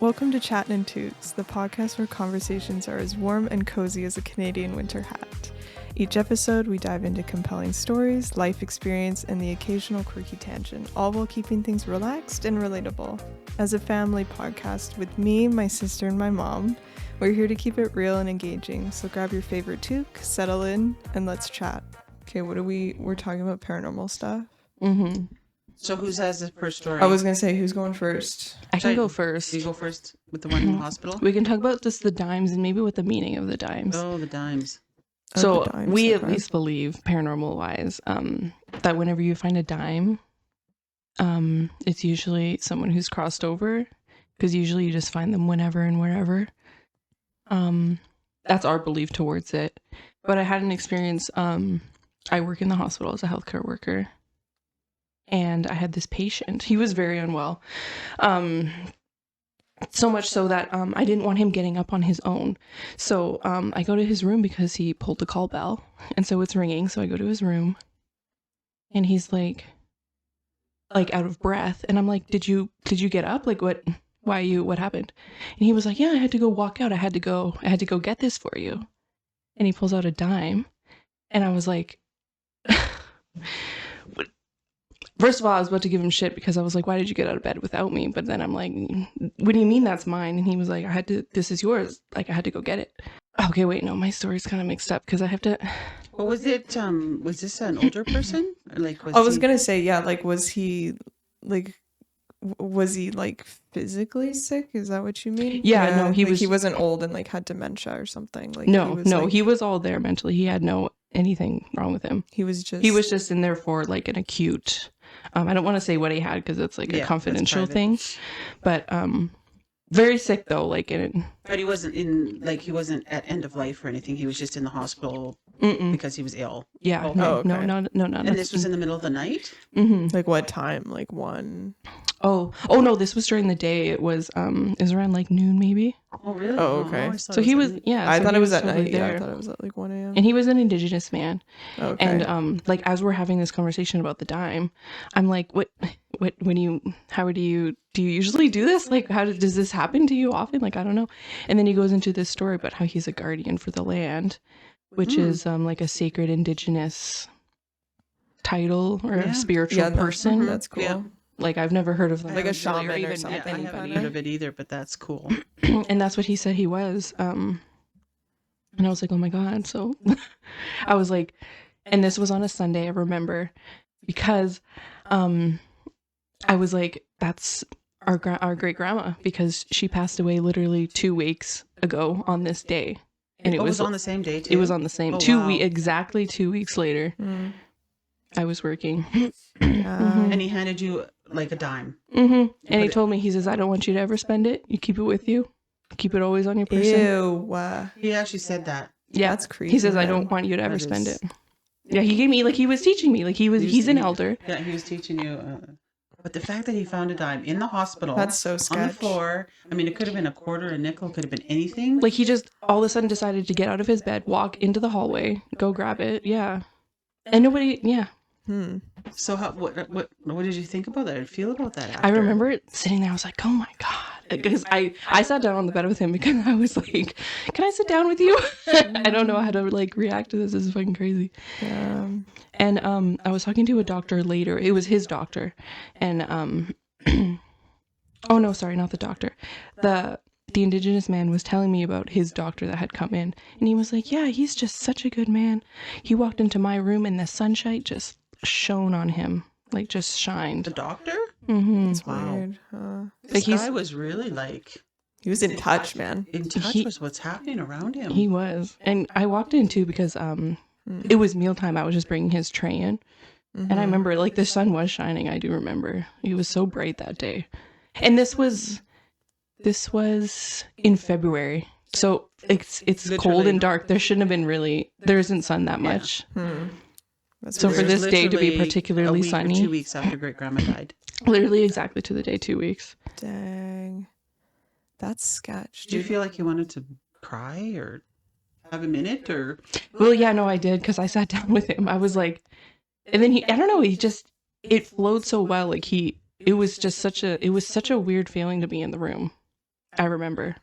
Welcome to Chattin In Toques, the podcast where conversations are as warm and cozy as a Canadian winter hat. Each episode, we dive into compelling stories, life experience, and the occasional quirky tangent, all while keeping things relaxed and relatable. As a family podcast with me, my sister, and my mom, we're here to keep it real and engaging, so grab your favorite toque, settle in, and let's chat. Okay, we're talking about paranormal stuff? Mm-hmm. So who has the first story? I was going to say, who's going first? I can go first. You go first with the one in the hospital? We can talk about just the dimes and maybe what the meaning of the dimes. Oh, the dimes. So the dimes, we okay. at least believe, paranormal-wise, that whenever you find a dime, it's usually someone who's crossed over, because usually you just find them whenever and wherever. That's our belief towards it. But I had an experience. I work in the hospital as a healthcare worker. And I had this patient. He was very unwell. So much so that I didn't want him getting up on his own. So I go to his room because he pulled the call bell. And so it's ringing. So I go to his room. And he's like out of breath. And I'm like, did you get up? Like, what happened? And he was like, yeah, I had to go walk out. I had to go get this for you. And he pulls out a dime. And I was like, first of all, I was about to give him shit because I was like, why did you get out of bed without me? But then I'm like, what do you mean that's mine? And he was like, this is yours. Like, I had to go get it. Okay, wait, no, my story's kind of mixed up because I have to. What was it? Was this an older person? Or I was going to say, yeah, like, was he physically sick? Is that what you mean? Yeah, no, he wasn't old and like had dementia or something. Like, he was all there mentally. He had anything wrong with him. He was just in there for like an acute. I don't want to say what he had because it's like a confidential thing, but very sick though. But he wasn't at end of life or anything. He was just in the hospital because he was ill. Yeah. Okay. No, not. And this was in the middle of the night. Mm-hmm. Like what time? Like 1. Oh no! This was during the day. It was around like noon maybe. Oh really? Oh okay. So he was I thought it was at night. Yeah, I thought it was at like 1 a.m. And he was an Indigenous man. Okay. And like as we're having this conversation about the dime, I'm like, do you usually do this? Like, does this happen to you often? Like, I don't know. And then he goes into this story about how he's a guardian for the land, which is like a sacred Indigenous title or a spiritual person. That's cool. Yeah. Like, I've never heard of that. Like a shaman or something. I haven't heard of it either, but that's cool. And that's what he said he was. And I was like, oh my God. So I was like, and this was on a Sunday, I remember, because I was like, that's our great grandma, because she passed away literally 2 weeks ago on this day. And it was on the same day too? It was on the same exactly 2 weeks later. I was working. And he handed you like a dime. And he told me, he says, I don't want you to ever spend it. You keep it with you. Keep it always on your person. Ew. He actually said that. Yeah, that's creepy. He says, I don't want you to ever spend it. Yeah, he gave me, like, he was teaching me. Like, he's an elder. Yeah, he was teaching you. But the fact that he found a dime in the hospital. That's so sketch. On the floor. I mean, it could have been a quarter, a nickel, could have been anything. Like, he just all of a sudden decided to get out of his bed, walk into the hallway, go grab it. Yeah. And nobody, yeah. So what did you think about that or feel about that after? I remember sitting there, I was like, oh my God. Because I sat down on the bed with him because I was like, can I sit down with you? I don't know how to like react to this. This is fucking crazy. And I was talking to a doctor later. It was his doctor. And oh no, sorry, not the doctor. The Indigenous man was telling me about his doctor that had come in. And he was like, yeah, he's just such a good man. He walked into my room and the sunshine just shone on him. Like, just shined. The doctor? Mm-hmm. That's weird. This guy was really like... He was in touch, man. In touch with what's happening around him. He was. And I walked in, too, because it was mealtime. I was just bringing his tray in. And I remember, like, the sun was shining. I do remember. It was so bright that day. And this was in February. So it's cold and dark. There shouldn't have been there isn't sun that much. So weird. for this day to be particularly sunny. 2 weeks after great grandma died. Literally exactly to the day, 2 weeks. Dang. That's sketch. Did you feel like you wanted to cry or have a minute or? Well, yeah, no, I did, because I sat down with him. I was like, and then I don't know, it flowed so well. Like it was such a weird feeling to be in the room. I remember.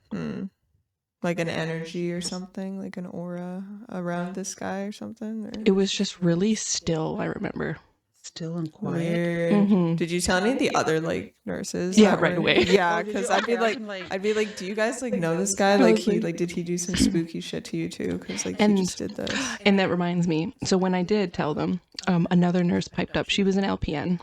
Like an energy or something, like an aura around this guy or something? Or? It was just really still, I remember. Still and quiet. Mm-hmm. Did you tell any of the other like nurses? Yeah, that right were- away. Yeah, Oh, did because you? I'd be Okay, I like, was like- I'd be like, do you guys like know this guy? I Like was he like- like did he do some spooky shit to you too? Because like he And- just did this. And that reminds me. So when I did tell them, another nurse piped up. She was an LPN.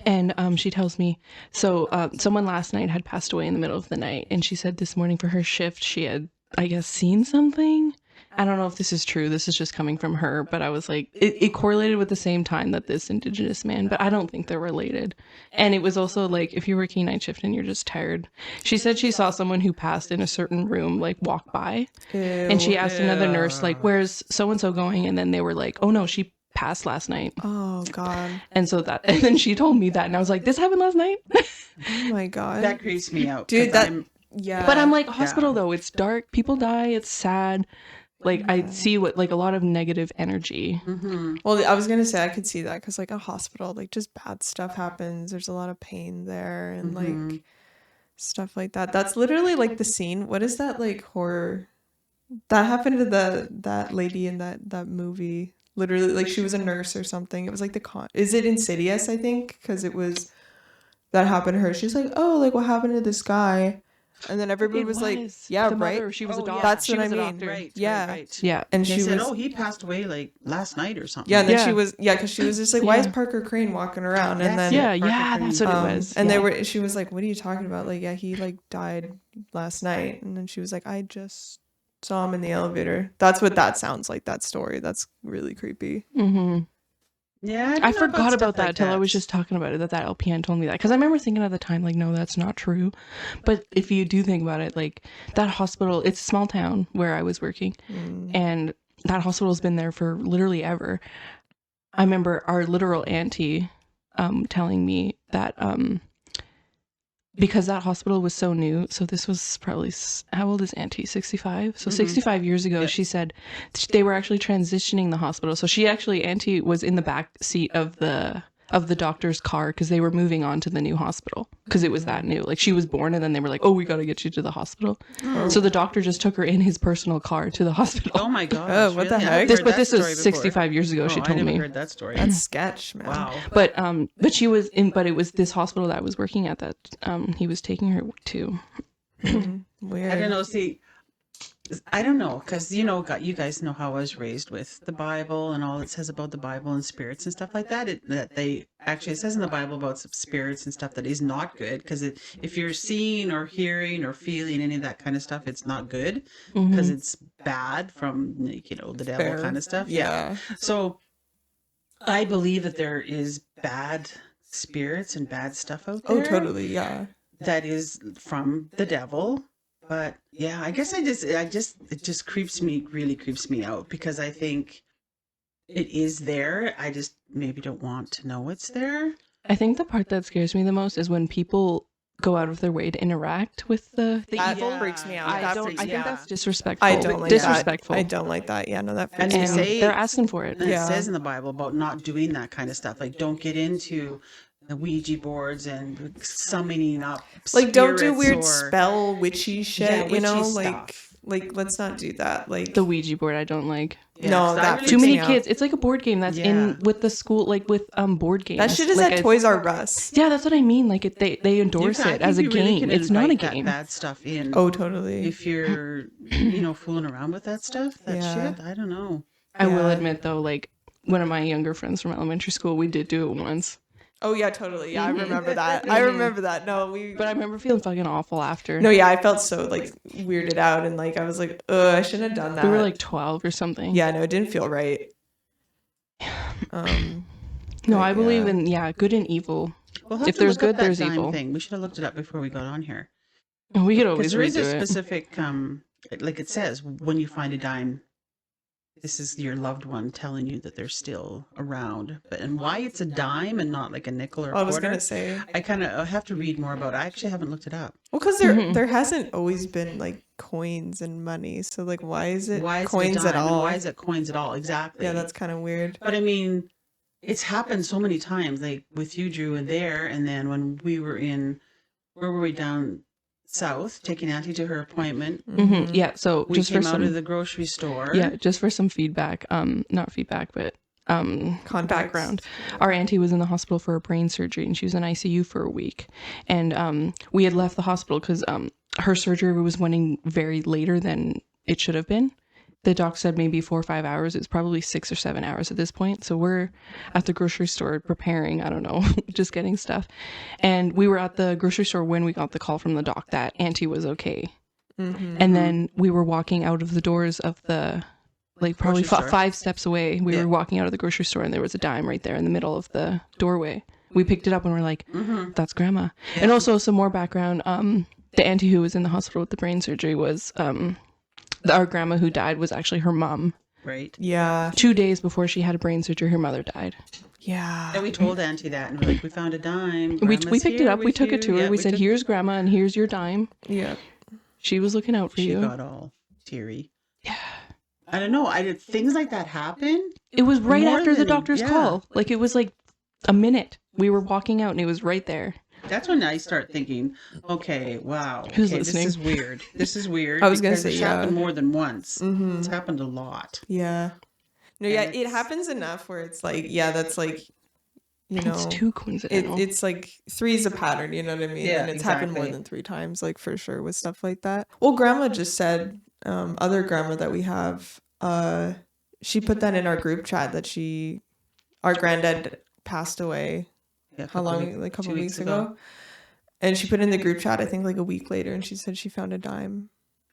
And she tells me, so someone last night had passed away in the middle of the night. And she said this morning for her shift, she had, I guess, seen something. I don't know if this is true. This is just coming from her. But I was like, it correlated with the same time that this Indigenous man, but I don't think they're related. And it was also like, if you're working night shift and you're just tired. She said she saw someone who passed in a certain room, like walk by. And she asked another nurse, like, where's so-and-so going? And then they were like, oh no, she passed last night. Oh God. And so that, and then she told me that, and I was like, this happened last night? Oh my God. That creeps me out. Dude, 'cause that I'm- yeah. But I'm like, hospital though, it's dark, people die, it's sad. Like, I see what, like, a lot of negative energy. Well, I was gonna say I could see that because like a hospital, like just bad stuff happens. There's a lot of pain there and like stuff like that. That's literally like the scene. What is that like horror? That happened to that lady in that movie. Literally, like she was a nurse or something. It was like Is it Insidious? I think because it was that happened to her. She's like, oh, like what happened to this guy? And then everybody was like, yeah, the right. mother, she was a Oh, yeah. doctor. That's She what I was a mean. doctor. Right. Yeah. Right. Yeah. And They she said, was, oh, he passed away like last night or something. yeah. And then Yeah. she was, yeah, because she was just like, why is Yeah. Parker Crane walking around? And That's then, it. Yeah, that's what it was. and Yeah. she was like, what are you talking about? Like, yeah, he like died last night. And then she was like, I just saw him in the elevator. That's what that sounds like. That story. That's really creepy. Mm-hmm. Yeah. I forgot about that till I was just talking about it, that LPN told me that. Because I remember thinking at the time, like, no, that's not true. But if you do think about it, like, that hospital, it's a small town where I was working. And that hospital's been there for literally ever. I remember our literal auntie telling me that because that hospital was so new, so this was probably, how old is auntie? 65? So 65 years ago, she said they were actually transitioning the hospital. So auntie was in the back seat of the doctor's car because they were moving on to the new hospital because it was that new. Like she was born and then they were like, oh, we got to get you to the hospital. So the doctor just took her in his personal car to the hospital. Oh my gosh. Oh, what the really? I heck? haven't heard that This story was before. 65 years ago, she Oh, told I never me. heard that story. That's sketch, man. Wow. But she was in, but it was this hospital that I was working at that he was taking her to. Weird. I don't know. See, I don't know because you guys know how I was raised with the Bible and all it says about the Bible and spirits and stuff like that. It says in the Bible about some spirits and stuff that is not good because if you're seeing or hearing or feeling any of that kind of stuff, it's not good because it's bad from the devil Fair. kind of stuff. Yeah. So I believe that there is bad spirits and bad stuff out there. Oh, totally. Yeah. That is from the devil. But yeah, I guess it just really creeps me out because I think it is there. I just maybe don't want to know it's there. I think the part that scares me the most is when people go out of their way to interact with the That evil. freaks me out. I That think freaks me out. that's disrespectful. I don't like disrespectful. that. I don't like that. Yeah, no, that freaks And me they out. say They're asking for it. And Yeah. it says in the Bible about not doing that kind of stuff. Like don't get into the Ouija boards and summoning up Like, don't do spirits weird or- spell witchy shit. Yeah, you know, witchy like stuff. let's not do that. Like The Ouija board, I don't like. Yeah, No, 'cause I that really Too freaks many me out. kids. It's like a board game that's Yeah. in with the school, like with board games. that shit is like at Toys R Us. Yeah, that's what I mean. Like they You endorse can- I it think as a you really game. can It's not a invite that game. bad stuff in. Oh, totally. If you're, fooling around with that stuff, that Yeah. shit, I don't know. I will Yeah. admit though, like one of my younger friends from elementary school, we did do it once. Oh yeah, totally. Yeah, I remember that. I remember that. No, But I remember feeling fucking awful after. No, yeah, I felt so like weirded out and like I was like, I shouldn't have done that. We were like 12 or something. yeah, no, it didn't feel right. No, but I believe yeah. in good and evil. We'll have If to there's look up good, that there's dime evil. Thing. We should have looked it up before we got on here. We could Because always there is redo a it. specific, like it says, when you find a dime, this is your loved one telling you that they're still around. And why it's a dime and not like a nickel or a I was quarter, gonna say, I have to read more about it. I actually haven't looked it up. well, because there hasn't always been like coins and money, so like why is it Why is coins it a at dime and all? why is it coins at all? Exactly. Yeah, that's kind of weird. But I mean, it's happened so many times, like with you, Drew, and there, and then when we were in, where were we down south, taking Auntie to her appointment. Yeah, so We just came for out some of the grocery store. yeah, just for some feedback, not feedback, but Context. background. Our auntie was in the hospital for a brain surgery, and she was in ICU for a week. And we had left the hospital because her surgery was running very later than it should have been. The doc said maybe 4 or 5 hours. It's probably 6 or 7 hours at this point. So we're at the grocery store preparing, I don't know, just getting stuff. And we were at the grocery store when we got the call from the doc that Auntie was okay. And then we were walking out of the doors of the, like probably Grocery store. 5 steps away. We Yeah. were walking out of the grocery store and there was a dime right there in the middle of the doorway. We picked it up and we're like, that's grandma. And also some more background. The auntie who was in the hospital with the brain surgery was, our grandma who died was actually her mom. Right. Yeah. 2 days before she had a brain surgery, her mother died. Yeah. And we told Auntie that, and we're like, we found a dime. We Grandma's picked it here up, we with took it to you. her, Yeah, we said, took- here's grandma and here's your dime. Yeah. She was looking out for She you. got all teary. Yeah. I don't know. Things like that happen. It was right More after the than- doctor's yeah. call. Like it was like a minute. We were walking out and it was right there. That's when I start thinking, okay, wow, Who's okay, listening? this is weird. This is weird. I was gonna because say, it's yeah. happened more than once. Mm-hmm. It's happened a lot. Yeah. No, yeah, And it it's- happens enough where it's like, yeah, that's like, you know, It's too coincidental. it's like 3 is a pattern, you know what I mean? Yeah, And it's happened more exactly. than 3 times, like for sure with stuff like that. Well, grandma just said, other grandma that we have, she put that in our group chat that our granddad passed away. Yeah, How long? Like a couple weeks ago. And she put in the group chat, I think like a week later, and she said she found a dime,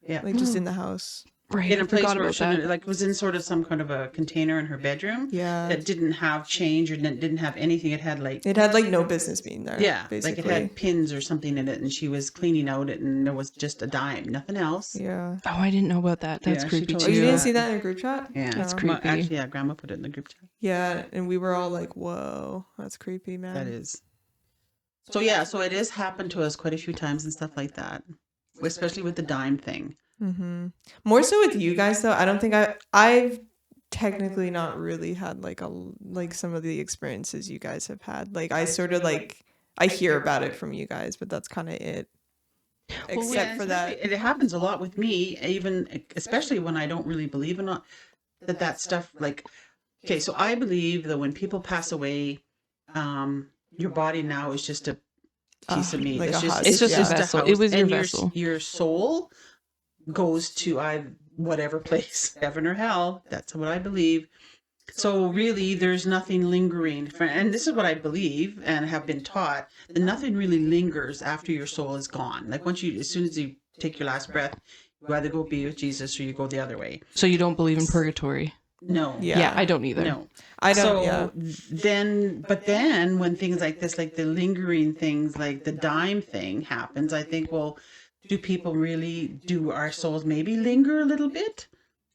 Yeah. like just in the house. right. In I a place forgot where it about shouldn't, that. like, was in sort of some kind of a container in her bedroom Yeah. that didn't have change or didn't have anything. It had like, It had like no business being there. yeah, basically. like it had pins or something in it, and she was cleaning out it, and there was just a dime, nothing else. Yeah. Oh, I didn't know about that. That's Yeah, she creepy told Oh, too. you me didn't that. see that in a group chat? Yeah, That's No. creepy. Actually, yeah, Grandma put it in the group chat. Yeah, and we were all like, "Whoa, that's creepy, man." That is. So yeah, so it has happened to us quite a few times and stuff like that, especially with the dime thing. Mm-hmm. More so with you guys, though. I don't think I've technically not really had like some of the experiences you guys have had. Like I sort of like I hear about it from you guys, but that's kind of it. Except Yeah, for that. especially- it happens a lot with me, even especially when I don't really believe in that stuff. Like, okay, so I believe that when people pass away, your body now is just a piece of meat. like a husk, It's just yeah. a vessel. house, It was your and vessel. Your soul goes to whatever place, heaven or hell. That's what I believe. So really, there's nothing lingering. And this is what I believe and have been taught, that nothing really lingers after your soul is gone. Like as soon as you take your last breath, you either go be with Jesus or you go the other way. So you don't believe in purgatory? No. Yeah. I don't either. No. I don't. So Yeah. then when things like this, like the lingering things, like the dime thing happens, I think, well, do our souls maybe linger a little bit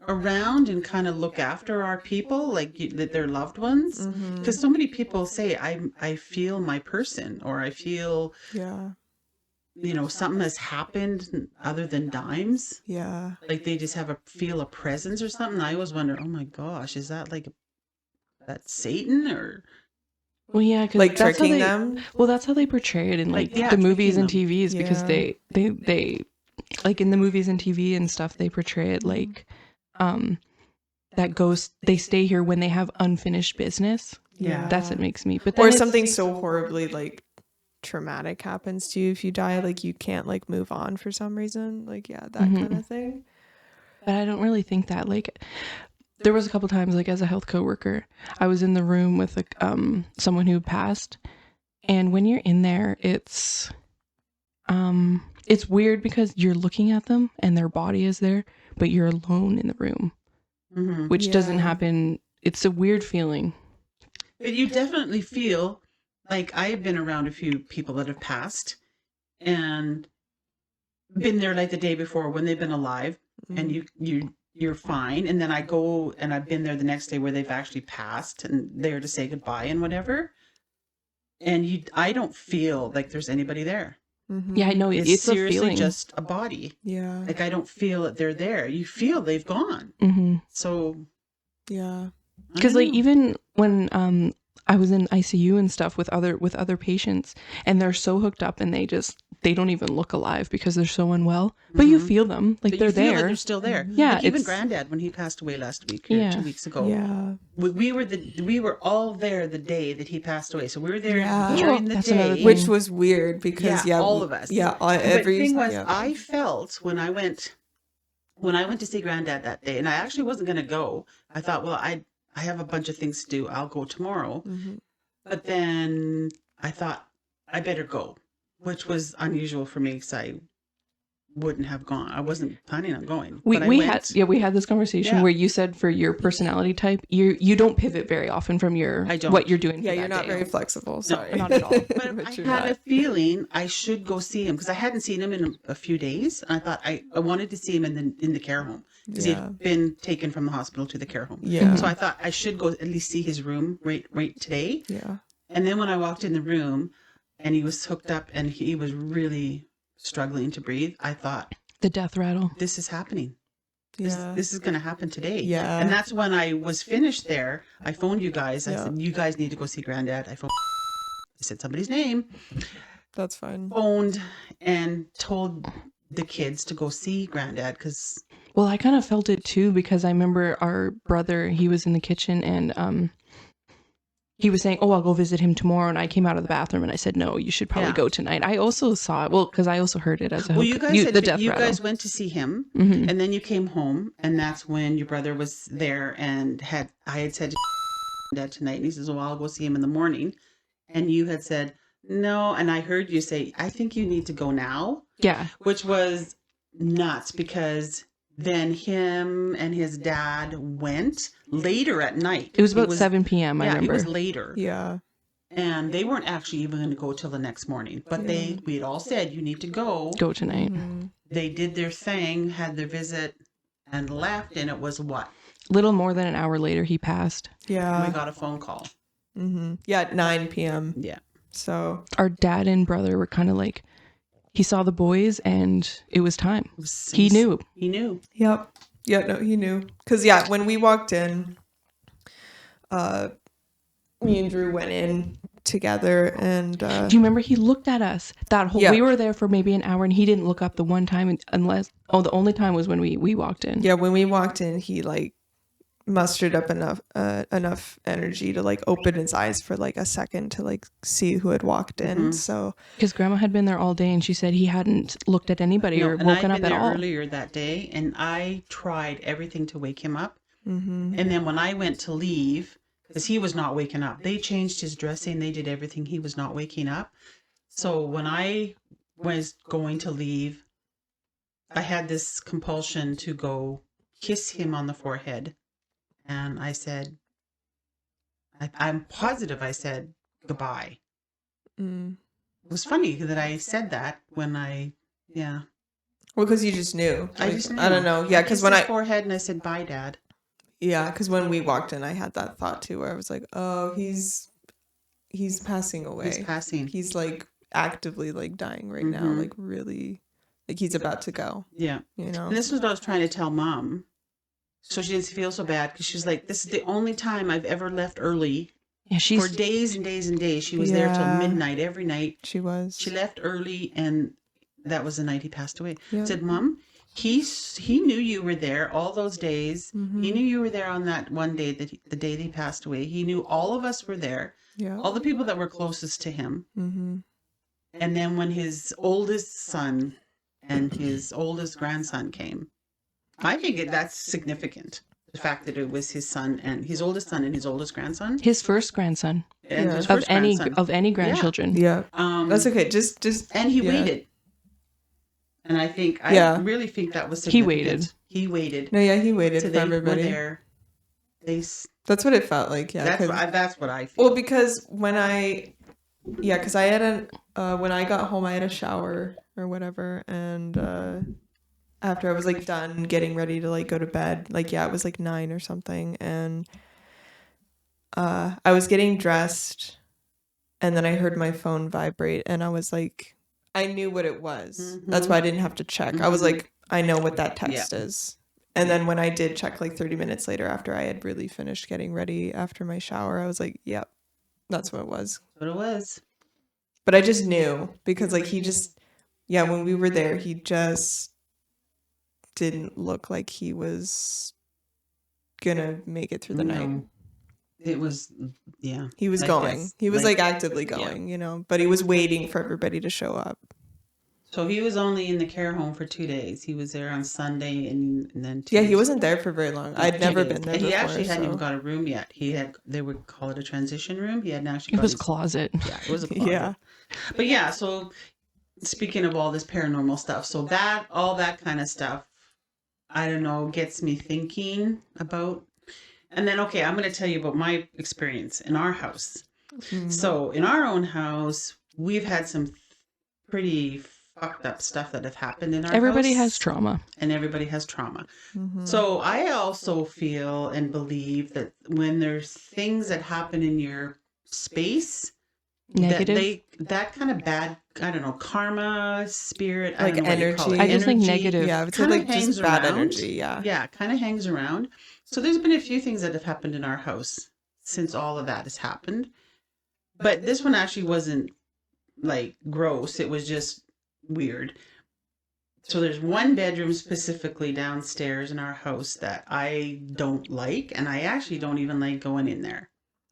around and kind of look after our people, like their loved ones? Because so many people say, I feel my person, or I feel, Yeah. something has happened other than dimes. Yeah. Like they just feel a presence or something. I always wonder, oh my gosh, is that like that's Satan or Well, yeah, because Like tricking them. Well, that's how they portray it in like yeah, the movies and tricking TVs, because Yeah. they like in the movies and TV and stuff, they portray it like that ghosts, they stay here when they have unfinished business. Yeah. That's what makes me. But then Or it's- something so horribly like traumatic happens to you if you die, like you can't like move on for some reason. Like yeah, that kind of thing. But I don't really think that. Like, there was a couple times, like as a health coworker, I was in the room with someone who passed, and when you're in there, it's weird because you're looking at them and their body is there, but you're alone in the room, which doesn't Yeah. happen. It's a weird feeling. But you definitely feel like I've been around a few people that have passed and been there like the day before when they've been alive, and you're fine. And then I go and I've been there the next day where they've actually passed and there to say goodbye and whatever. And I don't feel like there's anybody there. Yeah, I know. It's It's a seriously feeling. just a body. Yeah. Like I don't feel that they're there. You feel they've gone. Mm-hmm. So Yeah. I Because don't like know. even when I was in ICU and stuff with other patients, and they're so hooked up, and they don't even look alive because they're so unwell. But you feel them, like But they're you feel that there. they're still there. Yeah, Like even it's- Granddad, when he passed away last week, or Yeah. 2 weeks ago, Yeah. we were all there the day that he passed away. So we were there Yeah. during the That's another day. thing. Which was weird because all of us. Yeah, But every the thing was, yeah. I felt when I went to see Granddad that day, and I actually wasn't going to go. I thought, well, I have a bunch of things to do. I'll go tomorrow. Mm-hmm. But then I thought I better go, which was unusual for me because I wouldn't have gone. I wasn't planning on going. But I We went. had this conversation Yeah. where you said for your personality type, you don't pivot very often from I don't. what you're doing. Yeah, for you're that not day. very flexible. Sorry, not at all. But I you're had not. a feeling I should go see him because I hadn't seen him in a few days. And I thought I wanted to see him in the care home because Yeah. he'd been taken from the hospital to the care home. Yeah. So I thought I should go at least see his room right today. Yeah. And then when I walked in the room and he was hooked up and he was really struggling to breathe, I thought, The death rattle. this is happening. Yeah. This is going to happen today. Yeah. And that's when I was finished there. I phoned you guys. I Yeah. said, you guys need to go see Granddad. I said somebody's name, That's fine. phoned and told the kids to go see Granddad because Well, I kind of felt it too because I remember our brother, he was in the kitchen and he was saying, "Oh, I'll go visit him tomorrow." And I came out of the bathroom and I said, "No, you should probably Yeah. go tonight." I also saw it, well, because I also heard it as a well, hook- you guys said the death you rattle. guys went to see him Mhm. and then you came home and that's when your brother was there and I had said to Dad tonight and he says, "Well, I'll go see him in the morning." And you had said, "No," and I heard you say, "I think you need to go now," Yeah, which was nuts because then him and his dad went later at night. it was about 7 p.m. I Yeah, remember. it was later. Yeah. And they weren't actually even going to go till the next morning. But we had all said, you need to go. Go tonight. Mhm. They did their thing, had their visit, and left. And it was what? Little more than an hour later, he passed. Yeah. We got a phone call. Mm-hmm. Yeah, at 9 p.m. Yeah. So Our dad and brother were kind of like, he saw the boys and it was time. It He knew. He knew. Yep. Yeah, no, he knew. Because, yeah, when we walked in, me and Drew went in together and Do you remember he looked at us that whole, Yeah. we were there for maybe an hour and he didn't look up the one time unless, the only time was when we walked in. yeah, when we walked in, he like mustered up enough energy to like open his eyes for like a second to like see who had walked in. Mhm. So Because grandma had been there all day and she said he hadn't looked at anybody or and woken I'd up been at there all. earlier that day, and I tried everything to wake him up. mhm. And then when I went to leave, because he was not waking up, they changed his dressing, they did everything. He was not waking up. So when I was going to leave, I had this compulsion to go kiss him on the forehead. And I said, I'm positive I said goodbye. Mm. It was funny that I said that when yeah. Well, because you just knew. I Like, just knew. I don't know. Yeah, because kissed when his I forehead and I said, bye, Dad. yeah, because when we walked in, I had that thought too, where I was like, oh, he's passing away. He's passing. He's like actively like dying right now, Mhm. like really, like he's about to go. Yeah. You know. And this was what I was trying to tell Mom. So she didn't feel so bad because she's like, this is the only time I've ever left early. Yeah, For days and days and days. She was there till Yeah. midnight every night. She was. She left early and that was the night he passed away. Yeah. I said, Mom, he knew you were there all those days. Mhm. He knew you were there on that one day, the day that he passed away. He knew all of us were there, Yeah. all the people that were closest to him. Mm-hmm. And then when his oldest son and his oldest grandson came, I think that's significant. The fact that it was his son and his oldest son and his oldest grandson. his first grandson And Yeah. his of first any grandson. of any grandchildren. Yeah. That's okay. okay. Just And he yeah. waited. And I Yeah. really think that was He significant. waited. He waited. No, yeah, he waited So for they everybody. were there. That's what it felt like. Yeah. That's 'cause- that's what I feel. well, because when because I had when I got home, I had a shower or whatever, and after I was like done getting ready to like go to bed, like it was like 9 or something, and I was getting dressed, and then I heard my phone vibrate, and I was like, I knew what it was. That's why I didn't have to check. I was like, I know what that text is. And then when I did check like 30 minutes later after I had really finished getting ready after my shower, I was like, yep, That's what it was. That's what it was. But I just knew because like he just, yeah, when we were there, he just didn't look like he was gonna make it through the night. No. It was, yeah. He was I going. guess, He was like actively yeah. going, you know, but he was waiting for everybody to show up. So he was only in the care home for 2 days. He was there on Sunday and then Yeah, he Tuesday. wasn't there for very long. No, I'd 2 never days. been there And he before. actually hadn't even So got a room yet. They would call it a transition room. He hadn't actually It got was his closet. Yeah, it was a closet. yeah, But yeah, so speaking of all this paranormal stuff, so all that kind of stuff, I don't know, gets me thinking about. And then, okay, I'm going to tell you about my experience in our house. Mhm. So in our own house, we've had some pretty fucked up stuff that have happened in our Everybody house. has trauma. And everybody has trauma. Mhm. So I also feel and believe that when there's things that happen in your space, Negative. that kind of bad, I don't know, karma, spirit, I Like don't know what you call it. energy. I just think Energy negative. Yeah, I would say kind of like just hangs bad around. energy. Yeah. Yeah, kind of hangs around. So there's been a few things that have happened in our house since all of that has happened. But this one actually wasn't like gross. It was just weird. So there's one bedroom specifically downstairs in our house that I don't like, and I actually don't even like going in there.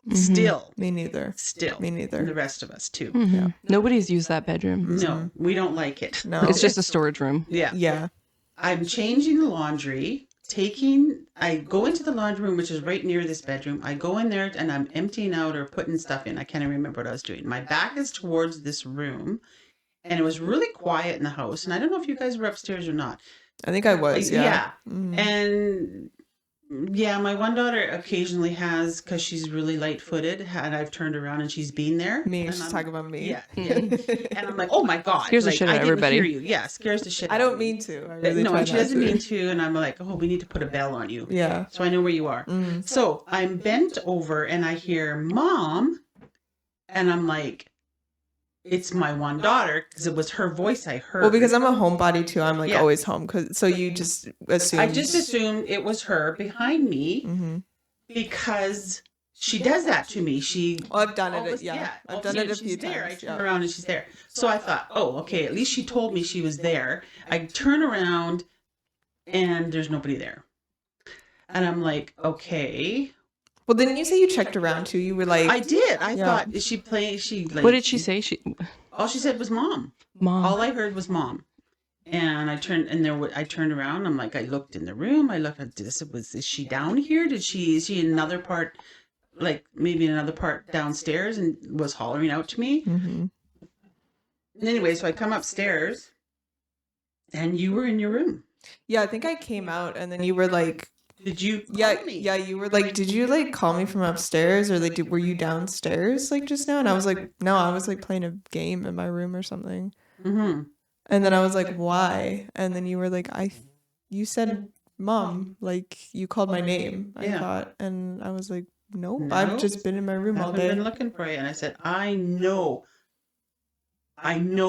Mhm. Still. Me neither. Still. Me And the neither. rest of us too. Mhm. Yeah. Nobody's used that bedroom. No, we don't like it. No. It's just a storage room. Yeah. Yeah. I'm changing the laundry, I go into the laundry room, which is right near this bedroom. I go in there and I'm emptying out or putting stuff in. I can't even remember what I was doing. My back is towards this room, and it was really quiet in the house. And I don't know if you guys were upstairs or not. I think I was. Yeah. Mhm. And yeah, my one daughter occasionally has, because she's really light-footed, and I've turned around and she's been there. Me. And She's I'm- talking about me. Yeah. And I'm like, oh my God. Scares the like, shit out I of didn't everybody. hear you. Yeah, scares the shit I out of don't me. mean to. I really No, try and she not doesn't to. mean to. And I'm like, oh, we need to put a bell on you. Yeah. So I know where you are. Mm. So I'm bent over and I hear Mom. And I'm like, it's my one daughter, because it was her voice I heard. Well, because I'm a homebody too. I'm like Yeah. always home. So you just assume. I just assumed it was her behind me Mm-hmm. because she does that to me. Oh, I've done it. Almost- Yeah. all I've of done it a sudden few she's there. I times. turn Yeah. around and she's there. So I thought, oh, okay, at least she told me she was there. I turn around and there's nobody there. And I'm like, okay. Well, didn't you say you checked around too? You were like, I did. I Yeah. thought, is she playing? She like, What did she say? All she said was Mom. Mom. All I heard was Mom. And I turned, and I turned around. I'm like, I looked in the room. I looked at this. Is she down here? Is she in another part, like maybe in another part downstairs, and was hollering out to me? Mm-hmm. And anyway, so I come upstairs, and you were in your room. Yeah, I think I came out, and then you were like, Did you? yeah, call me? yeah, you were like, did you like call me from upstairs, or like, were you downstairs like just now? And I was like, no, I was like playing a game in my room or something. Mm-hmm. And then I was like, why? And then you were like, you said Mom, like you called my name. I Yeah. thought, and I was like, nope, No, I've just been in my room all Haven't day. been looking for you. And I said, I know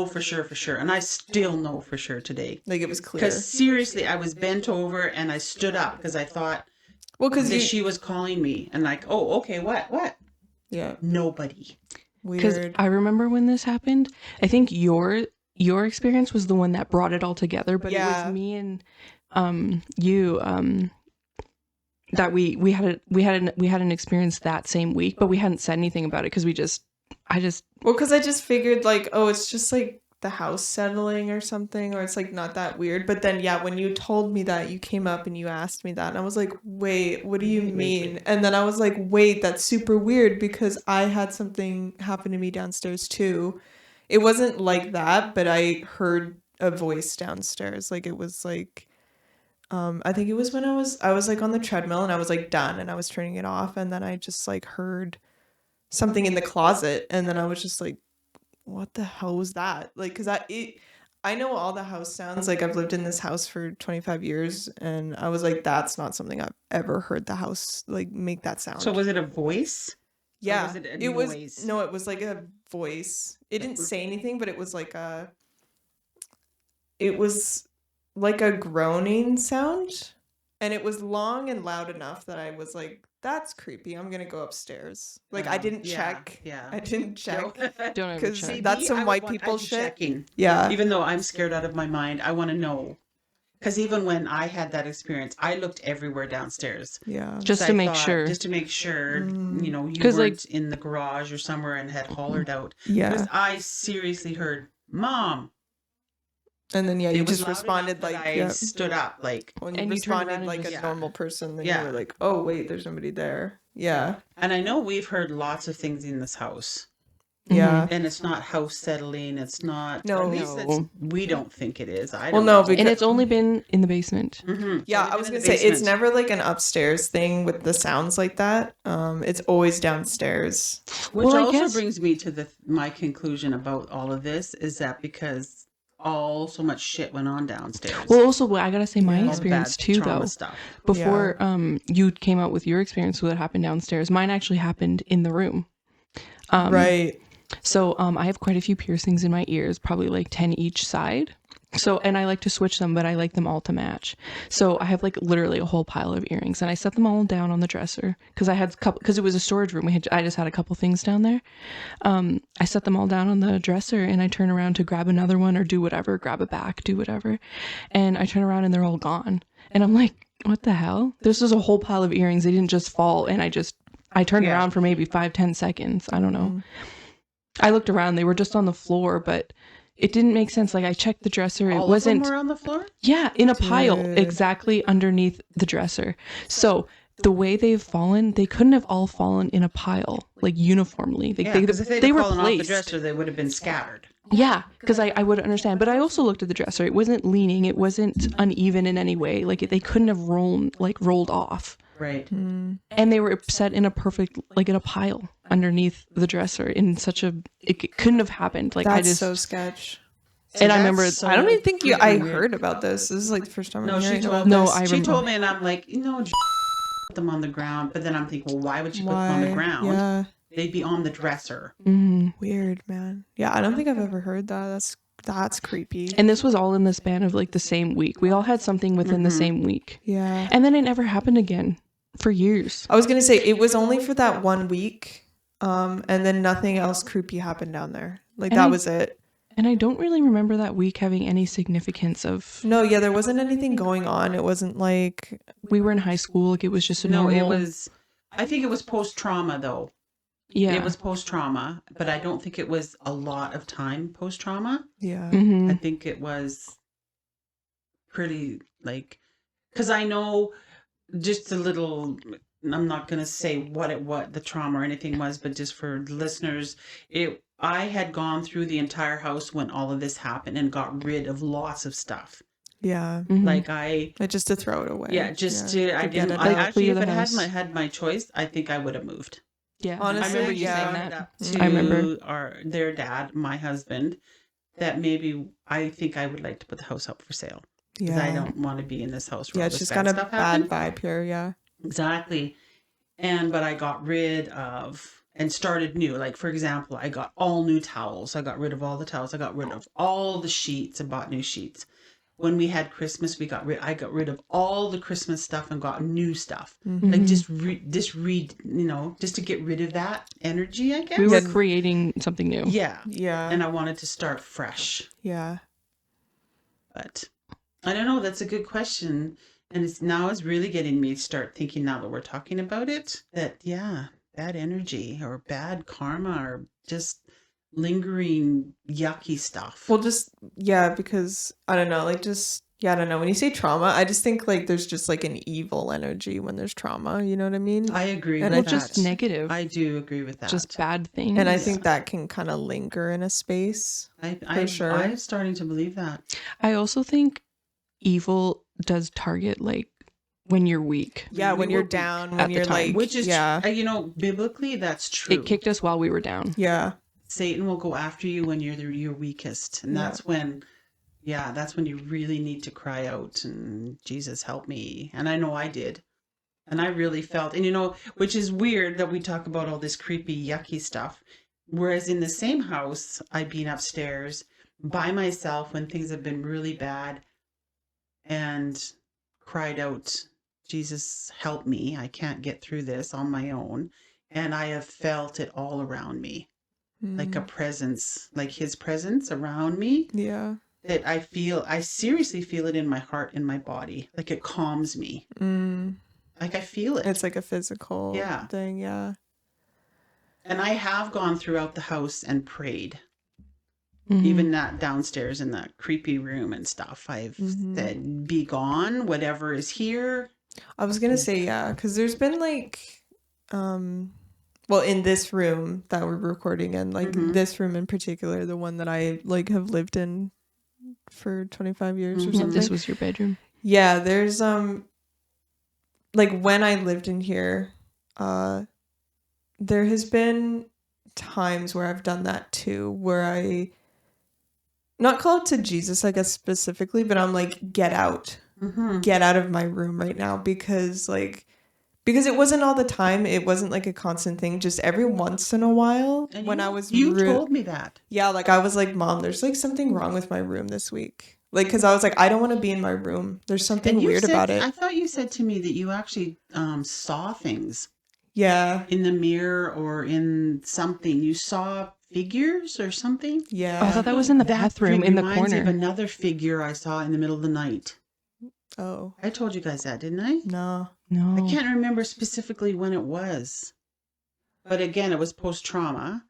for sure, and I still know for sure today. Like it was clear. Because seriously, I was bent over and I stood up because I thought Well, because that she was calling me, and like, oh, okay, what? yeah, Nobody. Because weird. I remember when this happened. I think your experience was the one that brought it all together. But it Yeah. was me and you that we had an experience that same week, but we hadn't said anything about it because Well, because I just figured like, oh, it's just like the house settling or something, or it's like not that weird. But then, yeah, when you told me that, you came up and you asked me that, and I was like, wait, what do you mean? And then I was like, wait, that's super weird because I had something happen to me downstairs too. It wasn't like that, but I heard a voice downstairs. Like it was like, I think it was when I was like on the treadmill and I was like done and I was turning it off, and then I just like heard something in the closet, and then I was just like, what the hell was that? Like, because I know all the house sounds. Like I've lived in this house for 25 years, and I was like, that's not something I've ever heard the house like make that sound. So was it a voice? Yeah, was it a it was noise? no, it was like a voice. It didn't say anything, but it was like a groaning sound. And it was long and loud enough that I was like, that's creepy. I'm going to go upstairs. Like, I didn't check. Yeah. I didn't check. Don't ever Because check. that's Me, some white I'd people be shit. checking. Yeah. Even though I'm scared out of my mind, I want to know. Because even when I had that experience, I looked everywhere downstairs. Yeah. Just 'Cause to I make thought- sure. Just to make sure, you know, you 'Cause, weren't in the garage or somewhere and had hollered out. Yeah. Because I seriously heard, Mom. And then, yeah, It you was just loud responded enough that like, I yeah. stood up, like. When you And you turned responded around and like just- a normal person, then Yeah. you were like, oh, wait, there's somebody there. Yeah. And I know we've heard lots of things in this house. Yeah. And it's not house settling. It's not. No. At least we don't think it is. I Well, don't no, know. because- And it's only been in the basement. Yeah, I was gonna say it's never like an upstairs thing with the sounds like that. It's always downstairs. Which Well, I also guess- brings me to my conclusion about all of this is that because so much shit went on downstairs. Well, also, I gotta say, my All the experience bad too, trauma though. stuff. Before you came out with your experience with what happened downstairs, mine actually happened in the room. Right. So I have quite a few piercings in my ears, probably like 10 each side. So, and I like to switch them, but I like them all to match. So I have like literally a whole pile of earrings, and I set them all down on the dresser because I had because it was a storage room. I just had a couple things down there. I set them all down on the dresser, and I turn around to grab another one or do whatever, grab it back, do whatever. And I turn around and they're all gone. And I'm like, what the hell? This was a whole pile of earrings. They didn't just fall. And I turned around for maybe 5-10 seconds. I don't know. I looked around. They were just on the floor, but it didn't make sense. Like, I checked the dresser. It All wasn't. of them were on the floor? Yeah, in a pile Dude. exactly underneath the dresser. So the way they've fallen, they couldn't have all fallen in a pile, like uniformly. Yeah, because if they were fallen off the placed. dresser, they would have been scattered. Yeah, because I would understand. But I also looked at the dresser. It wasn't leaning. It wasn't uneven in any way. Like, they couldn't have rolled off. Right. And they were set in a perfect, like in a pile underneath the dresser in such a, it couldn't have happened. Like, That's I just, so sketch. and I remember, I don't even think I heard about this. This is like the first time No, I'm she hearing told about me. No, this. I She remember. told me, and I'm like, put them on the ground. But then I'm thinking, well, why would she put them on the ground? Yeah. They'd be on the dresser. Weird, man. Yeah, I don't think I've ever heard that. That's creepy. and this was all in the span of like the same week. We all had something within the same week. Yeah. And then it never happened again for years. I was gonna say it was only for that 1 week, and then nothing else creepy happened down there. Like And that I- was it. And I don't really remember that week having any significance of, No, yeah, there wasn't anything going on. It wasn't like we were in high school, like it was just a No, normal. it was. I think it was post-trauma, though. yeah. It was post-trauma, but I don't think it was a lot of time post-trauma. yeah. Mhm. I think it was pretty like, because I know just a little. I'm not gonna say what the trauma or anything was, but just for listeners, I had gone through the entire house when all of this happened and got rid of lots of stuff. Yeah. Mhm. Like Just to throw it away. I get didn't. it I out. actually, Clear if the it house. had my choice, I think I would have moved. Yeah. Honestly, I remember you yeah. saying that. To I remember. their dad, my husband, that maybe I think I would like to put the house up for sale. Because Yeah. I don't want to be in this house where Yeah, all it's this just got a stuff bad happened. vibe here. Yeah. Exactly. But I got rid of and started new. Like, for example, I got all new towels. I got rid of all the towels. I got rid of all the sheets and bought new sheets. When we had Christmas, I got rid of all the Christmas stuff and got new stuff. Like just to get rid of that energy, I guess. We were creating something new. Yeah. Yeah. And I wanted to start fresh. Yeah. But I don't know. That's a good question. And it's really getting me to start thinking now that we're talking about it, that, yeah, bad energy or bad karma or just lingering yucky stuff. Well, because I don't know, like I don't know. When you say trauma, I just think like there's just like an evil energy when there's trauma. You know what I mean? I agree And with I that. Just negative. I do agree with that. Just bad things. And I think that can kind of linger in a space. for sure. I'm starting to believe that. I also think evil does target like when you're weak. Yeah, when you're were down, at when the you're time. like, Which is, yeah, biblically, that's true. It kicked us while we were down. yeah, Satan will go after you when you're your weakest. And that's when you really need to cry out and Jesus help me. And I know I did. And I really felt, and which is weird that we talk about all this creepy, yucky stuff. Whereas in the same house, I've been upstairs by myself when things have been really bad and cried out Jesus, help me. I can't get through this on my own. And I have felt it all around me, like a presence, like his presence around me. Yeah. That I seriously feel it in my heart, in my body. Like it calms me. Like I feel it. It's like a physical Yeah. thing, yeah. And I have gone throughout the house and prayed. Mhm. Even that downstairs in that creepy room and stuff. I've said, be gone, whatever is here. I was gonna say, yeah, because there's been like, well, in this room that we're recording in, like this room in particular, the one that I like have lived in for 25 years or something. This was your bedroom. Yeah, there's like when I lived in here, there has been times where I've done that too, where I not call it to Jesus, I guess specifically, but I'm like, get out of my room right now, because it wasn't all the time. It wasn't like a constant thing. Just every once in a while, And when I was you told me that. Yeah, like I was like, Mom, there's like something wrong with my room this week. Like, because I was like, I don't want to be in my room. There's something And you weird said, about it. I thought you said to me that you actually saw things Yeah, in the mirror or in something. You saw figures or something. yeah. Oh, I thought that was in the That bathroom in the reminds me corner. of another figure I saw in the middle of the night. Oh, I told you guys that, didn't I? no. No. I can't remember specifically when it was. But again, it was post-trauma.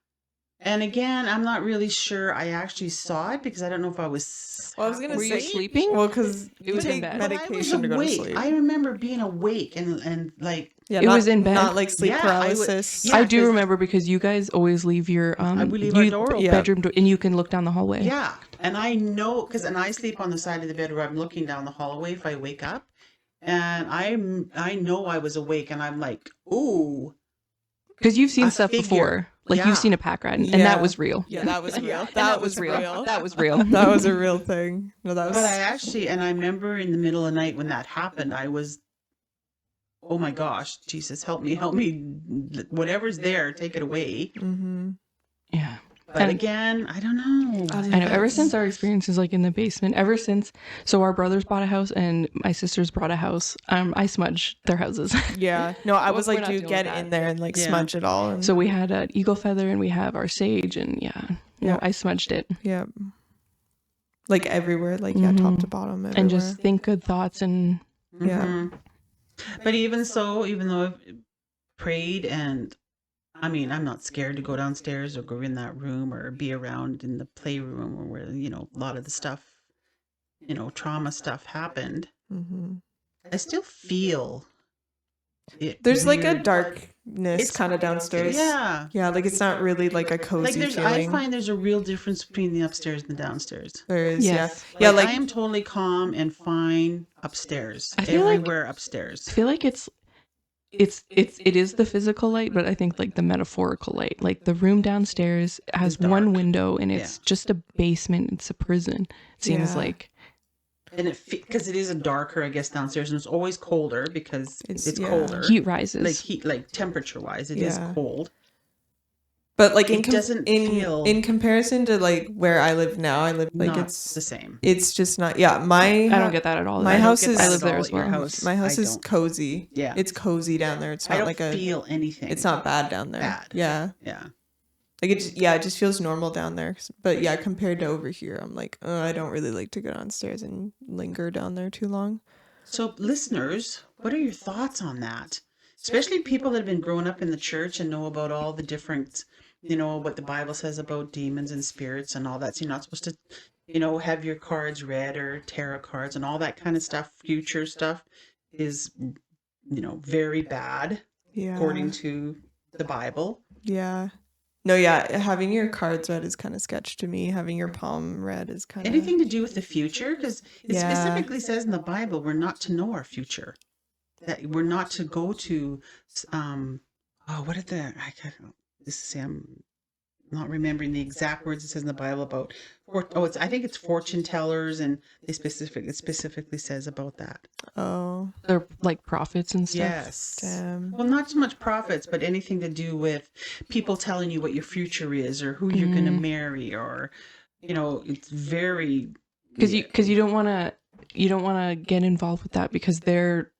And again, I'm not really sure I actually saw it because I don't know if I was... Well, I was gonna Were you say sleeping? Well, because It was in bed. But I was medication to go to awake. sleep. I remember being awake and like... Yeah, It was in bed? Not like sleep Yeah, I would- paralysis. yeah. I do 'cause- remember because you guys always leave your we leave our door open. bedroom door, and you can look down the hallway. Yeah. And I know, because and I sleep on the side of the bed where I'm looking down the hallway if I wake up. And I know I was awake and I'm like, ooh. Because you've seen A stuff figure. before. Like Yeah. you've seen a pack rat, and Yeah. that was real. Yeah, that was real. Yeah. That was real. That was real. That was a real thing. No, that was. But I actually, and I remember in the middle of the night when that happened, I was, oh my gosh, Jesus, help me. Whatever's there, take it away. Yeah. But And- again, I don't know. I know. Ever since our experiences, like in the basement, so our brothers bought a house and my sisters bought a house. I smudged their houses. Yeah. No, I was We're like, not dude, dealing get with that. in there and like Yeah. smudge it all. And, So we had an eagle feather and we have our sage, and I smudged it. yeah. Like everywhere, like top to bottom, everywhere. And just think good thoughts and yeah. Mhm. But even so, even though I've prayed and I mean, I'm not scared to go downstairs or go in that room or be around in the playroom or where, a lot of the stuff, trauma stuff happened. I still feel it. There's like a weird. darkness It's kind of downstairs. Yeah. Yeah, like it's not really like a Like cozy I feeling. find there's a real difference between the upstairs and the downstairs. There is, Yes. yeah. Yeah, like I am totally calm and fine upstairs. I feel like- everywhere upstairs. I feel like it is the physical light, but I think like the metaphorical light. Like the room downstairs has It's dark. one window and it's just a basement. It's a prison. It seems Yeah. like. And because it is a darker, I guess, downstairs, and it's always colder because it's yeah. colder. Heat rises. Like temperature wise, it is Yeah. cold. but like It doesn't feel in comparison to like where I live now, I live like not it's the same. it's just not. Yeah, I I don't get that at all. My I don't house get is- that I I live live there all as at your well. house. my house I is don't. cozy. Yeah. It's cozy down there. It's I not don't like a. feel anything. It's not bad down there. Bad. Yeah. Yeah. Like it just feels normal down there. But yeah, compared to over here, I'm like, I don't really like to go downstairs and linger down there too long. So, listeners, what are your thoughts on that? Especially people that have been growing up in the church and know about all the different, what the Bible says about demons and spirits and all that. So you're not supposed to, have your cards read or tarot cards and all that kind of stuff. Future stuff is, very bad Yeah. according to the Bible. Yeah. No, yeah, having your cards read is kind of sketch to me. Having your palm read is kind of Anything to do with the future, because it Yeah. specifically says in the Bible we're not to know our future, that we're not to go to what are the I'm not remembering the exact words it says in the Bible about I think it's fortune tellers, and it specifically says about that. Oh, They're like prophets and stuff. Yes. damn. Well, not so much prophets, but anything to do with people telling you what your future is or who you're going to marry, or it's very Because you don't want to get involved with that because they're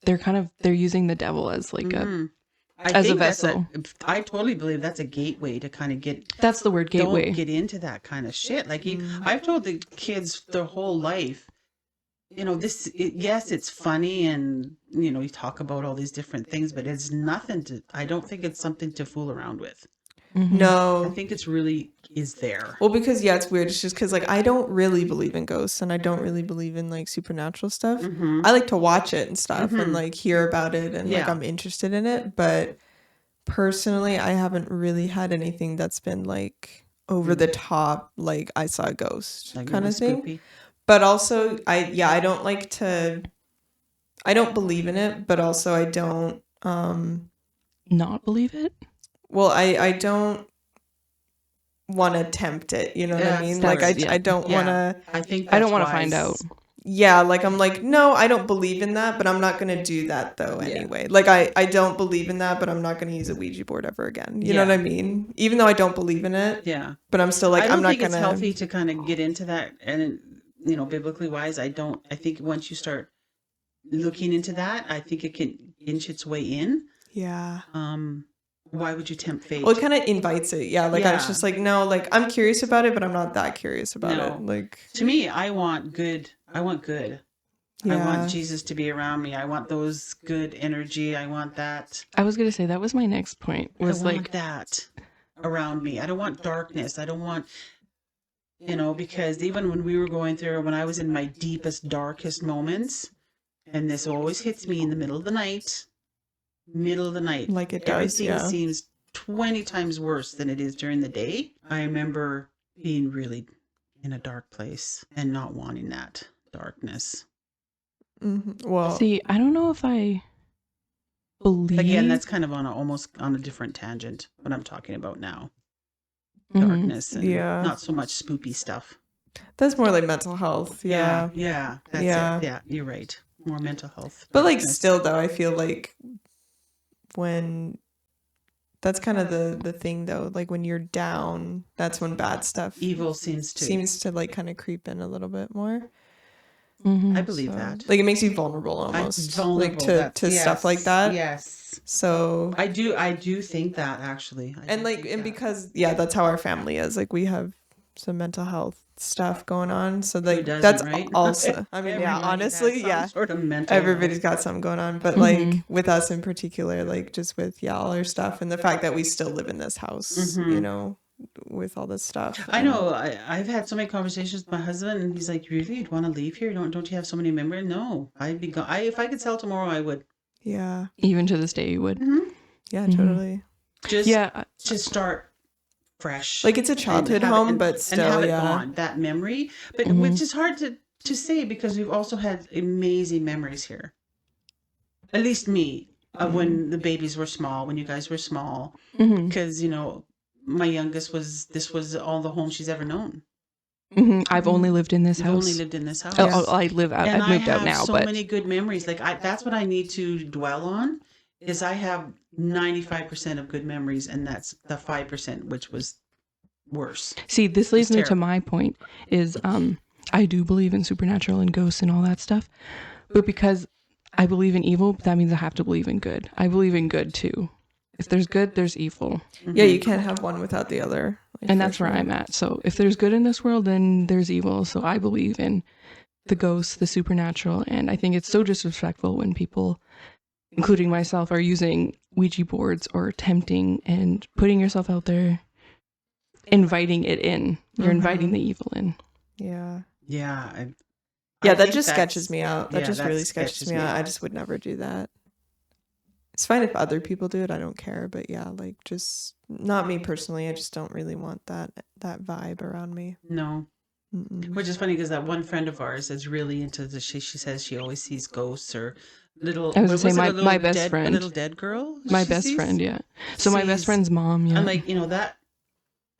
they're using the devil as like Mhm. I as a think vessel. I totally believe that's a gateway to kind of get. That's the word, gateway. Don't get into that kind of shit. Like I've told the kids their whole life, yes, it's funny, and you talk about all these different things, but it's nothing to. I don't think it's something to fool around with. Mhm. No. I think it's really is there. Well, because it's weird. It's just because like I don't really believe in ghosts, and I don't really believe in like supernatural stuff. Mhm. I like to watch it and stuff, and Mhm. like hear about it, and like Yeah. I'm interested in it. But personally, I haven't really had anything that's been like over the top, like I saw a ghost Like kind really of thing. spoopy. But also, I don't like to. I don't believe in it, but also I don't. Not believe it? Well, I don't want to tempt it. You know what I mean? Like That's- yeah. I don't want to. I think I don't that's want to find wise. out. Yeah, like I'm like, no, I don't believe in that, but I'm not gonna do that though Yeah. anyway. Like I don't believe in that, but I'm not gonna use a Ouija board ever again. You know Yeah. what I mean? Even though I don't believe in it, Yeah. but I'm still like, I don't I'm not think gonna. it's healthy to kind of get into that, and biblically wise, I don't. I think once you start looking into that, I think it can inch its way in. Yeah. Why would you tempt fate? Well, it kind of invites it. Yeah. Like I was Yeah. just like, no, like I'm curious about it, but I'm not that curious about No. it. Like, To me, I want good. I want good. I yeah. want Jesus to be around me. I want those good energy. I want that. I was gonna say that was my next point. Was I want like that around me. I don't want darkness. I don't want, because even when we were going through, when I was in my deepest, darkest moments, and this always hits me in the middle of the night. Like it does, Everything yeah. seems 20 times worse than it is during the day. I remember being really in a dark place and not wanting that darkness. Well, see, I don't know if I believe Again, that's kind of almost on a different tangent, what I'm talking about now. Mhm. Darkness and Yeah. not so much spoopy stuff. that's more like mental health. Yeah. Yeah. That's Yeah. it. Yeah, you're right. More mental health. But like darkness. still though, I feel like when that's kind of the thing though, like when you're down, that's when bad stuff Evil seems to. like kind of creep in a little bit more. Mhm. I believe So, that. like it makes you vulnerable almost, like to stuff like that. Yes. So I do think that actually. because that's how our family is. Like we have some mental health stuff going on. So like doesn't, that's right? also. I mean, Everybody honestly, has some yeah. sort of mental Everybody's health. got something going on, but Mhm. like with us in particular, like just with all our stuff and the fact that we still live in this house, Mhm. with all this stuff. I know. I've had so many conversations with my husband, and he's like, "Really, you'd want to leave here? Don't you have so many memories?" No, I'd be gone. If I could sell tomorrow, I would. Yeah. Even to this day, you would. Mm-hmm. Yeah, Mhm. totally. Just Yeah. to start fresh. Like it's a and childhood have it- home, and- but and still, have it yeah. gone, that memory. But Mhm. which is hard to say because we've also had amazing memories here. At least me, of when the babies were small, when you guys were small, Mhm. because my youngest this was all the home she's ever known. Mhm. I've only lived in this You've house. only lived in this house. Oh, I've moved out have now, so but many good memories. Like that's what I need to dwell on. Is I have 95% of good memories, and that's the 5% which was worse. see, this leads It's me to terrible. my point is I do believe in supernatural and ghosts and all that stuff. But because I believe in evil, that means I have to believe in good. I believe in good too. If there's good, there's evil. Yeah, you can't have one without the other. Like, And for that's where sure. I'm at. So if there's good in this world, then there's evil. So I believe in the ghosts, the supernatural. And I think it's so disrespectful when people, including myself, are using Ouija boards or tempting and putting yourself out there, inviting it in. You're inviting the evil in. Yeah. Yeah. Yeah, I that think just that's- sketches me out. That yeah, just that really sketches me out. I just would never do that. It's fine if other people do it. I don't care. But yeah, like just not me personally. I just don't really want that vibe around me. No. Mm-mm. Which is funny because that one friend of ours is really into she says she always sees ghosts or little. I was gonna what say it, my- a little my best dead, friend. a little dead girl. My she best sees? friend, yeah. So my best Sees- friend's mom, yeah. I'm like, that.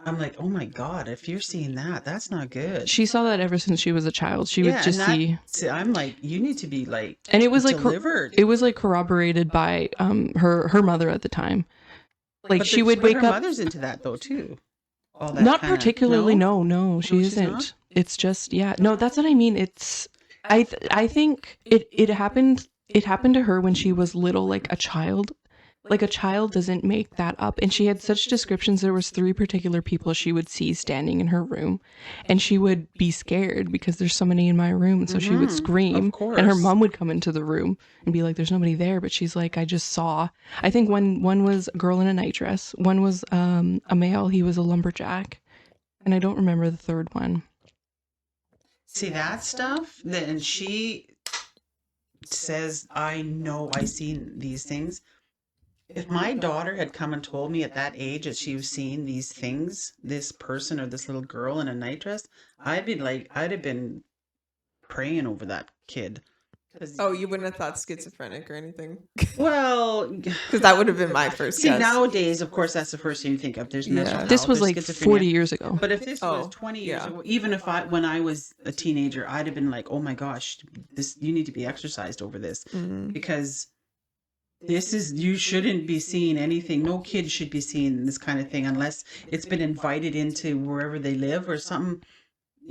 I'm like, oh my god! If you're seeing that, that's not good. She saw that ever since she was a child. She would just see, I'm like, you need to be like, and it was like delivered. it was like corroborated by her mother at the time. Like But she would wake her up. mother's into that though too. All that Not kinda- particularly. no? No, she No, she's isn't. not? It's just no. That's what I mean. It's I think it happened it happened to her when she was little, like a child. Like a child doesn't make that up. And she had such descriptions. There was 3 particular people she would see standing in her room, and she would be scared because there's so many in my room. And so she would scream, Of course. and her mom would come into the room and be like, there's nobody there. But she's like, I just saw. I think one was a girl in a night dress. One was a male. He was a lumberjack. And I don't remember the third one. See that stuff? Then she says, I know I seen these things. If my daughter had come and told me at that age that she was seeing these things, this person or this little girl in a night dress, I'd have been praying over that kid. Oh, you wouldn't have thought schizophrenic or anything? Well, Because that would have been my first see, guess. nowadays, of course, that's the first thing you think of. There's mental health. This was there's like schizophrenia. 40 years ago. But if this was 20 years ago, even if when I was a teenager, I'd have been like, oh my gosh, you need to be exercised over this. Because you shouldn't be seeing anything. No kid should be seeing this kind of thing unless it's been invited into wherever they live or something,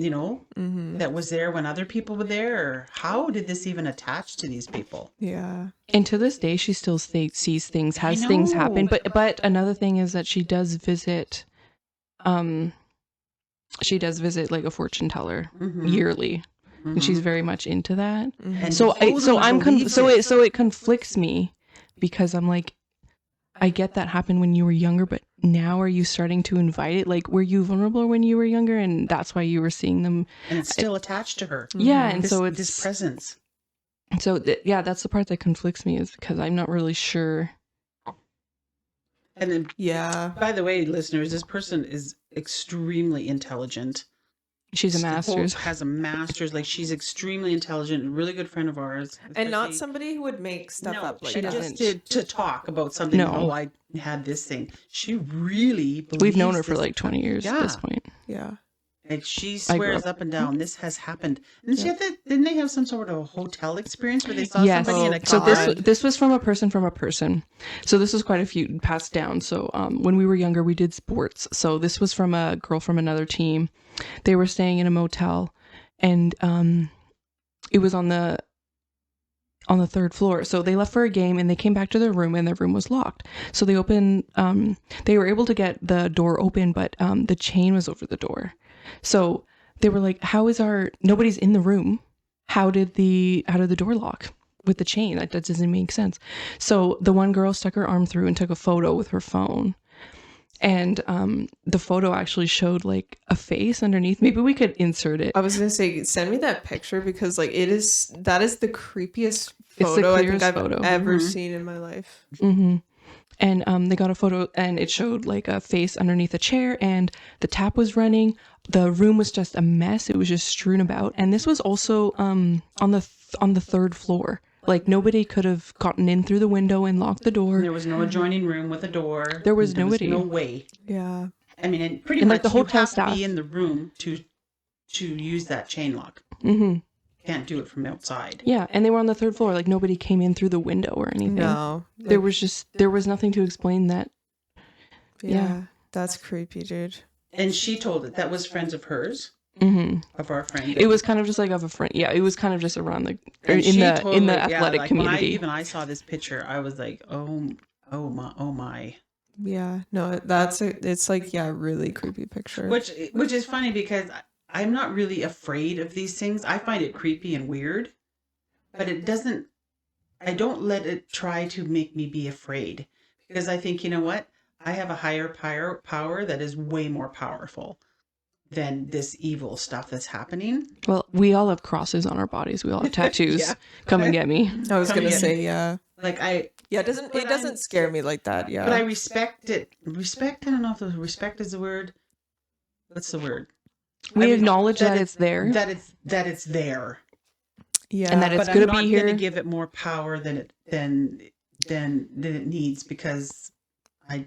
that was there when other people were there. Or how did this even attach to these people? Yeah. And to this day, she still sees things, has I things know. happen. But another thing is that she does visit, like a fortune teller yearly, and she's very much into that. And So it conflicts me, because I'm like, I get that happened when you were younger, but now are you starting to invite it? Like, were you vulnerable when you were younger, and that's why you were seeing them? And it's still attached to her. Yeah, and This, so it's this presence. So that's the part that conflicts me, is because I'm not really sure. And then, Yeah. by the way, listeners, this person is extremely intelligent. She's a master's. Has a master's. Like, she's extremely intelligent, a really good friend of ours. And not somebody who would make stuff up like she that. doesn't. To talk about something. No. Oh, I had this thing. She really believes. We've known her for this. like 20 years at this point. Yeah. And she I grew swears up- up and down this has happened. And didn't they have some sort of hotel experience where they saw Yes. somebody in a So car? this was from a person. So this was quite a few passed down. So when we were younger, we did sports. So this was from a girl from another team. They were staying in a motel, and it was on the 3rd floor. So they left for a game, and they came back to their room, and their room was locked. So they they were able to get the door open, but the chain was over the door. So they were like, nobody's in the room. How did the door lock with the chain? That doesn't make sense. So the one girl stuck her arm through and took a photo with her phone. And the photo actually showed like a face underneath. Maybe we could insert it. I was gonna say, send me that picture, because like that is the creepiest It's the photo I think clearest I've photo. ever seen in my life. And they got a photo, and it showed like a face underneath a chair, and the tap was running. The room was just a mess. It was just strewn about. And this was also on the 3rd floor. Like, nobody could have gotten in through the window and locked the door. There was no adjoining room with a door. There was nobody. No way. Yeah. I mean, and pretty And, much like, the hotel you have staff. to be in the room to use that chain lock. Can't do it from outside. Yeah, and they were on the 3rd floor. Like, nobody came in through the window or anything. No. There was nothing to explain that. Yeah. That's creepy, dude. And she told it. That was friends of hers. Of our friend. It was kind of just like of a friend. Yeah, it was kind of just around in she the totally- athletic like community. When I saw this picture, I was like, oh my. Yeah. No, it's like, yeah, really creepy picture. Which is funny, because I'm not really afraid of these things. I find it creepy and weird, but I don't let it try to make me be afraid, because I think, you know what? I have a higher power that is way more powerful than this evil stuff that's happening. Well, we all have crosses on our bodies. We all have tattoos. Yeah. Come and get me. I was Come gonna again. say, yeah. Like Yeah, it doesn't scare me like that, yeah. but I respect it. Respect, I don't know if respect is the word. What's the word? We acknowledge that it's there. That it's there. Yeah. And that it's But going I'm to not be here. going to give it more power than it needs, because I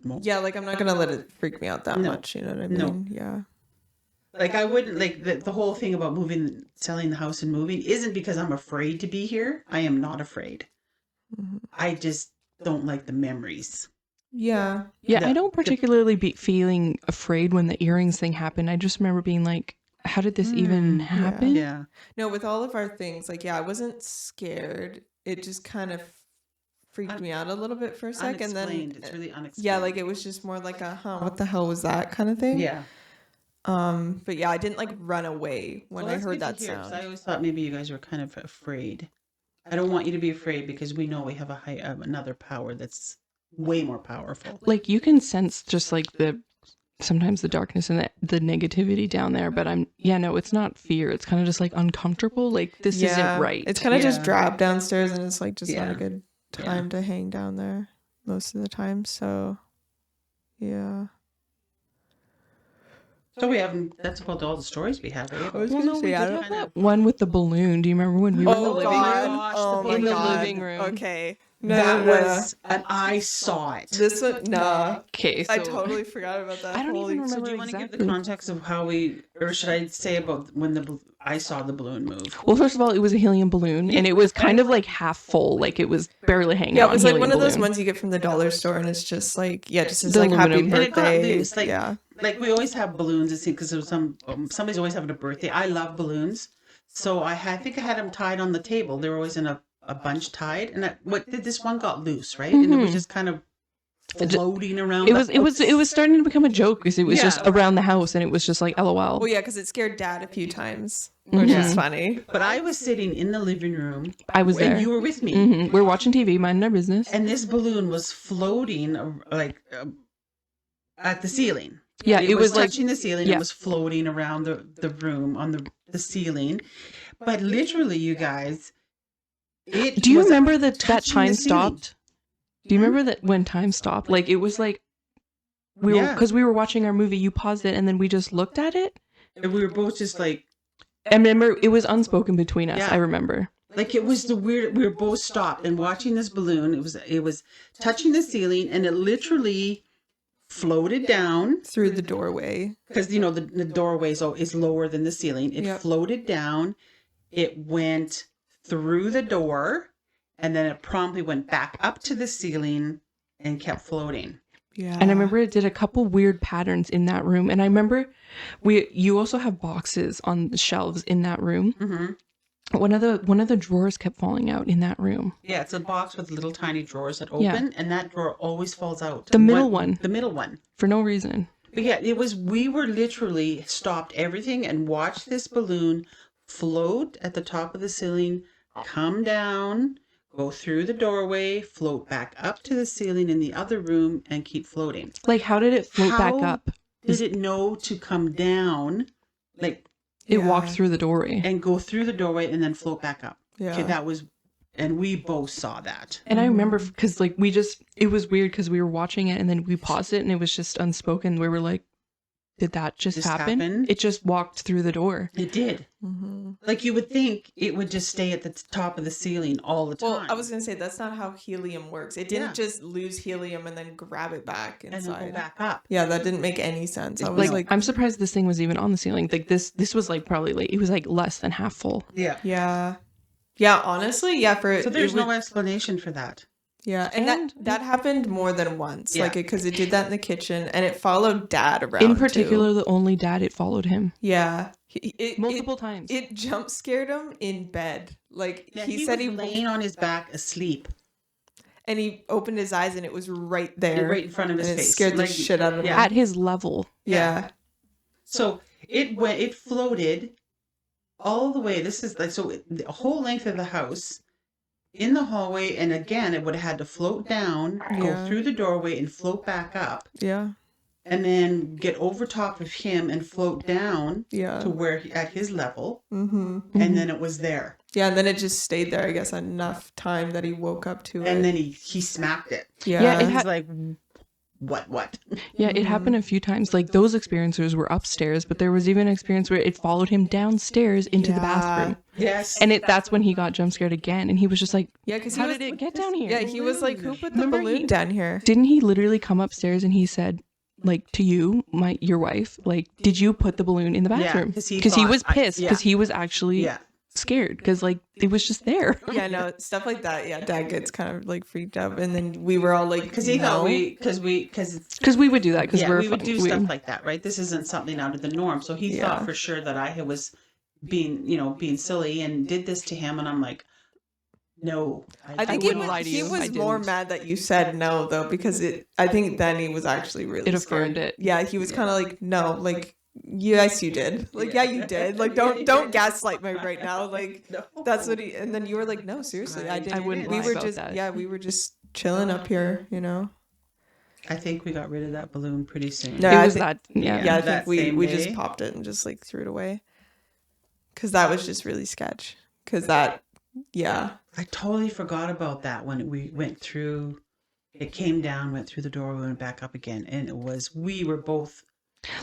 won't. Yeah, like, I'm not gonna let it freak me out that No. much, you know what I mean? No. Yeah. Like, I wouldn't, like, the whole thing about selling the house and moving isn't because I'm afraid to be here. I am not afraid. I just don't like the memories. Yeah. Yeah, I don't particularly be feeling afraid when the earrings thing happened. I just remember being like, how did this even happen? Yeah. No, with all of our things, like, yeah, I wasn't scared. it just kind of freaked me out a little bit for a second. Then Unexplained. It's really unexplained. yeah, like it was just more like what the hell was that kind of thing. Yeah. But yeah, I didn't like run away when I heard that sound. I always thought maybe you guys were kind of afraid. I don't want you to be afraid because we know we have another power that's way more powerful. Like you can sense just like sometimes the darkness and the negativity down there, but it's not fear. It's kind of just like uncomfortable. Like this isn't right. It's kind of just drab downstairs, and it's like just not a Yeah. good time to hang down there most of the time. So yeah. So that's about all the stories we have. Eh? was Well, gonna no, say, we I did don't have that one with the balloon. Do you remember when we were in the Oh living god. room? gosh, Oh the my in the god. living room. Okay. And I saw it. This one, nah. Okay, so I totally forgot about that. I don't even Holy- So remember do you want to give the exactly. context of how or should I say about when I saw the balloon move? Well, first of all, it was a helium balloon, and it was kind of like half full, like it was barely hanging Yeah, out. it was like one of those balloon. ones you get from the dollar store, and it's just like, yeah, just says The like happy aluminum. And it got birthday. loose, like- yeah. Like we always have balloons, it seems, because somebody's always having a birthday. I love balloons, so I think I had them tied on the table. They were always in a bunch tied, and this one got loose, right? And it was just kind of floating around. It was starting to become a joke because it was just Yeah. around the house, and it was just like LOL. Well, yeah, because it scared Dad a few times, which is funny. But I was sitting in the living room, I was there. and you were with me, We're watching TV, minding our business. and this balloon was floating at the ceiling. Yeah, it was like touching the ceiling. yeah. It was floating around the room on the ceiling. But literally, you guys, Do you was remember that touching time the ceiling. stopped? Do you remember that when time stopped? Like it was like we were watching our movie. You paused it, and then we just looked at it. And we were both just like I remember it was unspoken between us. Yeah. I remember. it was the weird. We were both stopped and watching this balloon. It was touching the ceiling, and it literally floated down Through the doorway. because the doorway is lower than the ceiling. It Yep. floated down. It went through the door, and then it promptly went back up to the ceiling and kept floating. Yeah. And I remember it did a couple weird patterns in that room. And I remember you also have boxes on the shelves in that room. Mm-hmm. One of the drawers kept falling out in that room. Yeah, it's a box with little tiny drawers that open, and that drawer always falls out. The middle one. The middle one. For no reason. But yeah, we were literally stopped everything and watched this balloon float at the top of the ceiling, come down, go through the doorway, float back up to the ceiling in the other room, and keep floating. Like, how did it float back How up? Did it know to come down, like, It Yeah. walked through the doorway. and go through the doorway and then float back up? Yeah. Okay, and we both saw that. And I remember because like it was weird because we were watching it and then we paused it and it was just unspoken. We were like, did that just happen? It just walked through the door. It did. Mm-hmm. Like you would think it would just stay at the top of the ceiling all the time. Well, I was gonna say that's not how helium works. It didn't Yeah. just lose helium and then grab it back and then inside. go back up. Yeah, that didn't make any sense. I was Like, I'm surprised this thing was even on the ceiling. Like this was like probably like it was like less than half full. Yeah. yeah. Honestly, yeah. So there's no explanation for that. Yeah, and that happened more than once. Yeah. Like because it did that in the kitchen, and it followed Dad around. In particular, too. the only dad, it followed him Yeah, multiple times. It jump scared him in bed. Like Yeah, he said, was laying on his back asleep, and he opened his eyes, and it was right there, right in front of his and it face. scared the Like, shit out of him. yeah. At his level. Yeah. So it floated all the way. This is like the whole length of the house in the hallway, and again it would have had to float down, go Yeah. through the doorway, and float back up, Yeah. and then get over top of him and float down Yeah. to where at his level, Mm-hmm. and then it was there, Yeah, and then it just stayed there. I guess enough time that he woke up to it. and then he smacked it. yeah, Yeah, it He's had- like, what? Yeah, it happened a few times. Like those experiences were upstairs, but there was even an experience where it followed him downstairs into the bathroom. Yes. And that's when he got jump scared again, and he was just like, yeah, because "How did it get down here?" Yeah, he was like, "Who put the Remember balloon he- down here?" Didn't he literally come upstairs and he said, like, to you, your wife, like, did you put the balloon in the Yeah, bathroom? 'cause he Because he thought was I- pissed yeah. because he was actually Yeah. scared because like it was just there. Yeah, no, stuff like that. Yeah, Dad gets kind of like freaked out, and then we were all like, Because he thought "No." because Because we would do that because yeah, we're we would do we- stuff like that, right? This isn't something out of the norm. So he Yeah. thought for sure that I was being silly and did this to him, and I'm like, No. I think wouldn't lie to he you. was I more didn't. mad that you said no, though, because I think then he was actually really It affirmed scared. it. Yeah, he was kind of like, no, like, yes, you did. Like, yeah, you did. Like, don't gaslight me right now. Like, that's what he. And then you were like, no, seriously, I didn't. wouldn't We lie were about just, that. yeah, we were just chilling up here, you know. I think we got rid of that balloon pretty soon. No, It I was think- that. Yeah. Yeah, I that think we same just day. popped it and just like threw it away. Because that was just really sketch. Because that, yeah. I totally forgot about that when we went through. It came down, went through the door, we went back up again, and we were both.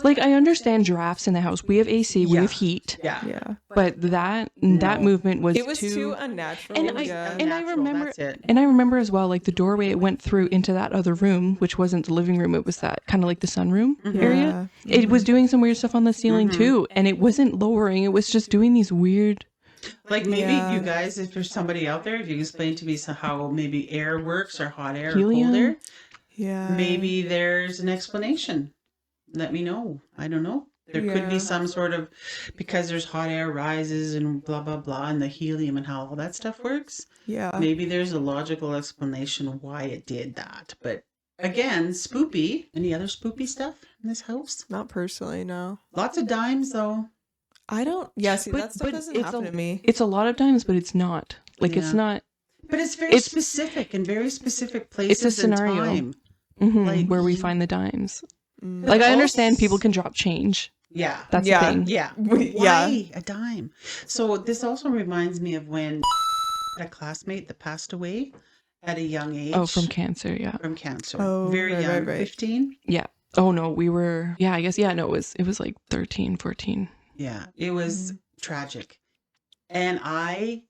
Like, I understand giraffes in the house. We have AC. We Yeah. have heat. Yeah. But that No. movement was It was too unnatural. And yeah. I remember- That's it. And I remember as well, like the doorway it went through into that other room, which wasn't the living room. It was that kind of like the sunroom area. Yeah. It was doing some weird stuff on the ceiling too, and it wasn't lowering. It was just doing these weird. Like maybe Yeah. you guys, if there's somebody out there, if you can explain to me how maybe air works or hot air Helium? or cold air, Yeah. maybe there's an explanation. Let me know. I don't know. There could Yeah. be some sort of, because there's hot air rises and blah, blah, blah, and the helium and how all that stuff works. Yeah. Maybe there's a logical explanation why it did that. But again, spoopy. Any other spoopy stuff in this house? Not personally, no. Lots of dimes though. I don't. Yeah, see, But- that stuff but doesn't it's happen a- to me. It's a lot of times, but it's not. Like it's Yeah. not. But it's very It's- specific and very specific places It's a scenario. and time. Like, where we you- find the dimes. Mm. Like I also- understand people can drop change. Yeah. That's Yeah. the thing. Yeah. Yeah. Why a dime? So this also reminds me of when a classmate that passed away at a young age. Oh, from cancer. Yeah. From cancer. Oh, Very right, young, right, right. 15. Yeah. Oh no, we were. Yeah, I guess. Yeah, no, it was like 13, 14. Yeah, it was tragic. And I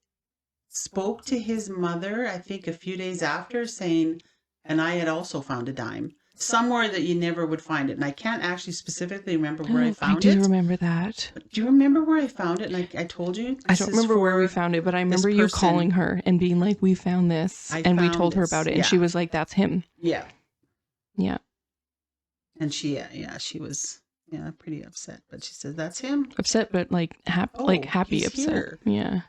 spoke to his mother, I think a few days after, saying, and I had also found a dime somewhere that you never would find it. And I can't actually specifically remember where I found do it. remember that. Do you remember where I found it? And I told you. I this don't is remember where we for- found it, but I remember this you person. calling her and being like, "We found this," I and we found told her this, about it, and she yeah. was like, "That's him." Yeah. Yeah. And she was pretty upset. But she said, that's him. Upset, but like Oh, happy he's upset. here. Yeah.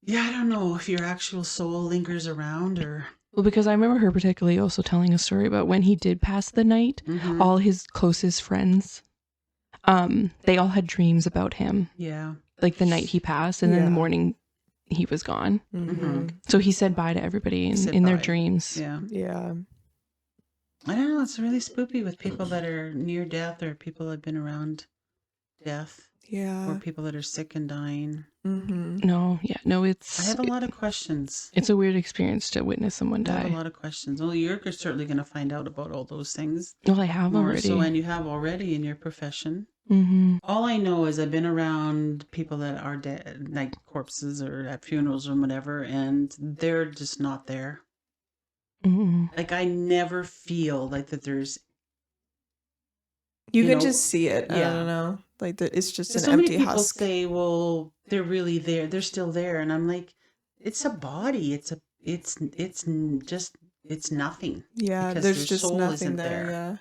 Yeah, I don't know if your actual soul lingers around or... Well, because I remember her particularly also telling a story about when he did pass the night, Mhm. all his closest friends, they all had dreams about him, Yeah. like the night he passed, and then Yeah. the morning he was gone. Mhm. So he said bye to everybody said in their bye. dreams. Yeah. Yeah. I don't know. It's really spooky with people that are near death or people that have been around death or Yeah. people that are sick and dying. Mm-hmm. No, I it's have a lot of questions. it's a weird experience to witness someone I have a die. lot of questions. Well, you're certainly going to find out about all those things. Well, I have More already. so, and you have already in your profession. Mm-hmm. All I know is I've been around people that are dead, like corpses or at funerals or whatever, and they're just not there. Mm-hmm. Like I never feel like that there's. You You can know, just see it. I yeah. don't know. Like it's just So an many empty people husk. say, "Well, they're really there. They're still there," and I'm like, "It's a body. It's nothing. Yeah, because there's their just soul nothing isn't there. there. Yeah.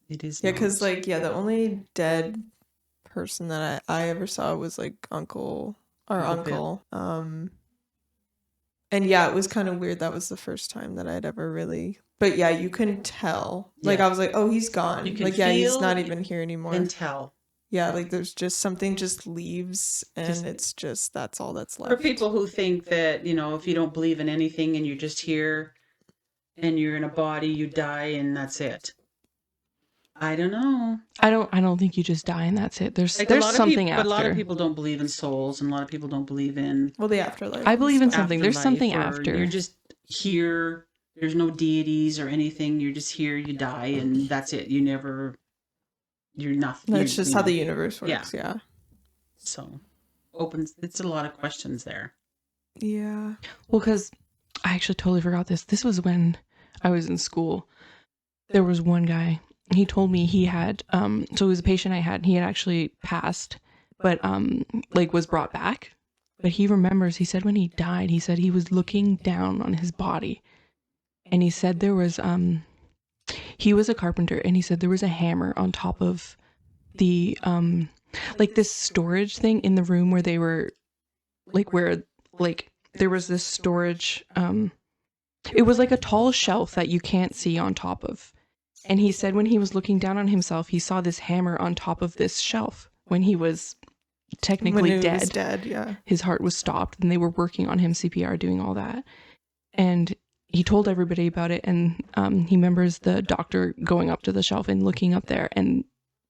It is." Yeah, not. because like the only dead person that I ever saw was like Uncle Uncle Bill. and yeah, it was kind of weird. That was the first time that I'd ever really. But yeah, you can tell. Like Yeah. I was like, oh, he's gone. You can Like yeah, he's feel not even here anymore. and tell. Yeah, like there's just something just leaves, and Just- it's just that's all that's left. For people who think that, if you don't believe in anything and you're just here and you're in a body, you die and that's it. I don't know. I don't think you just die and that's it. There's Like, a lot of something people, after. But a lot of people don't believe in souls and a lot of people don't believe in Well, the afterlife. I and believe in stuff. something. There's something afterlife, or after. You're just here. There's no deities or anything. You're just here. You die, and that's it. You're nothing. That's just how the universe works. Yeah. So opens. It's a lot of questions there. Yeah. Well, because I actually totally forgot this. This was when I was in school. There was one guy. He told me he had so it was a patient I had. He had actually passed, but was brought back. But he remembers. He said when he died, he said he was looking down on his body, and he said there was he was a carpenter, and he said there was a hammer on top of the this storage thing in the room where they were where there was this storage. It was like a tall shelf that you can't see on top of. And he said when he was looking down on himself, he saw this hammer on top of this shelf when he was technically when he dead. was dead, yeah. His heart was stopped and they were working on him, CPR, doing all that. And he told everybody about it. And he remembers the doctor going up to the shelf and looking up there, and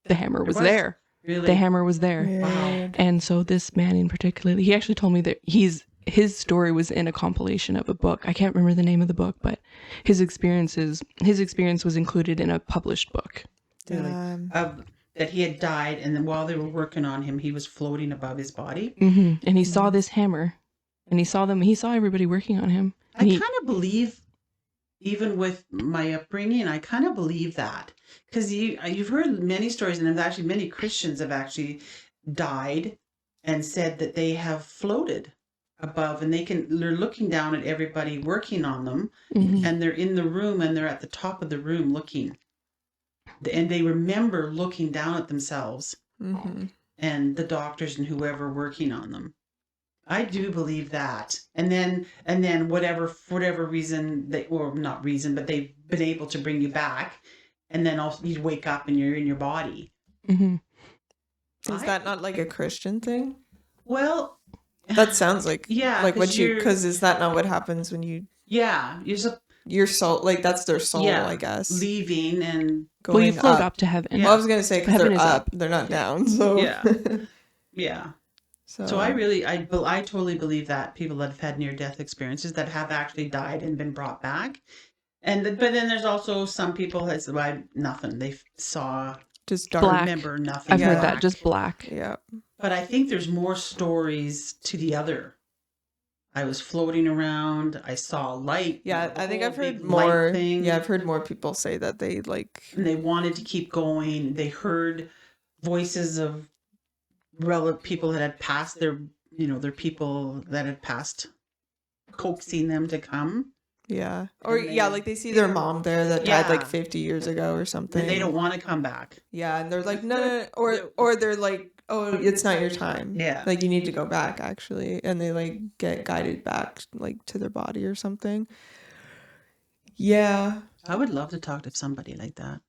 the hammer was there. Really? The hammer was there. Weird. And so this man in particular, he actually told me that his story was in a compilation of a book. I can't remember the name of the book, but his experience was included in a published book. That he had died, and then while they were working on him, he was floating above his body. Mm-hmm. And he saw this hammer, and he saw everybody working on him. I kind of believe, even with my upbringing, I kind of believe that, because you've heard many stories, and there's actually many Christians have actually died and said that they have floated above, and they're looking down at everybody working on them, and they're in the room, and they're at the top of the room looking, and they remember looking down at themselves and the doctors and whoever working on them. I do believe that. And then for whatever reason, not reason, but they've been able to bring you back, and then also you wake up and you're in your body. Is that not like a Christian thing? Well, that sounds like like what because is that not what happens when you your soul, like that's their soul, I guess, leaving and going you float up to heaven. Well, I was gonna say because they're up, they're not down, so yeah. So I totally believe that people that have had near-death experiences that have actually died and been brought back, but then there's also some people that said nothing, they saw just dark, black. Remember nothing. I've heard that, just black. Yeah. But I think there's more stories to the other. I was floating around. I saw a light. Yeah, I think I've heard more. Yeah, I've heard more people say that they like. And they wanted to keep going. They heard voices of people that had passed their people that had passed, coaxing them to come. Yeah. Or like they see their mom there that died like 50 years ago or something. And they don't want to come back. Yeah, and they're like, no. Or they're like, oh, it's not your time. Yeah. Like you need to go back actually, and they like get guided back like to their body or something. Yeah. I would love to talk to somebody like that,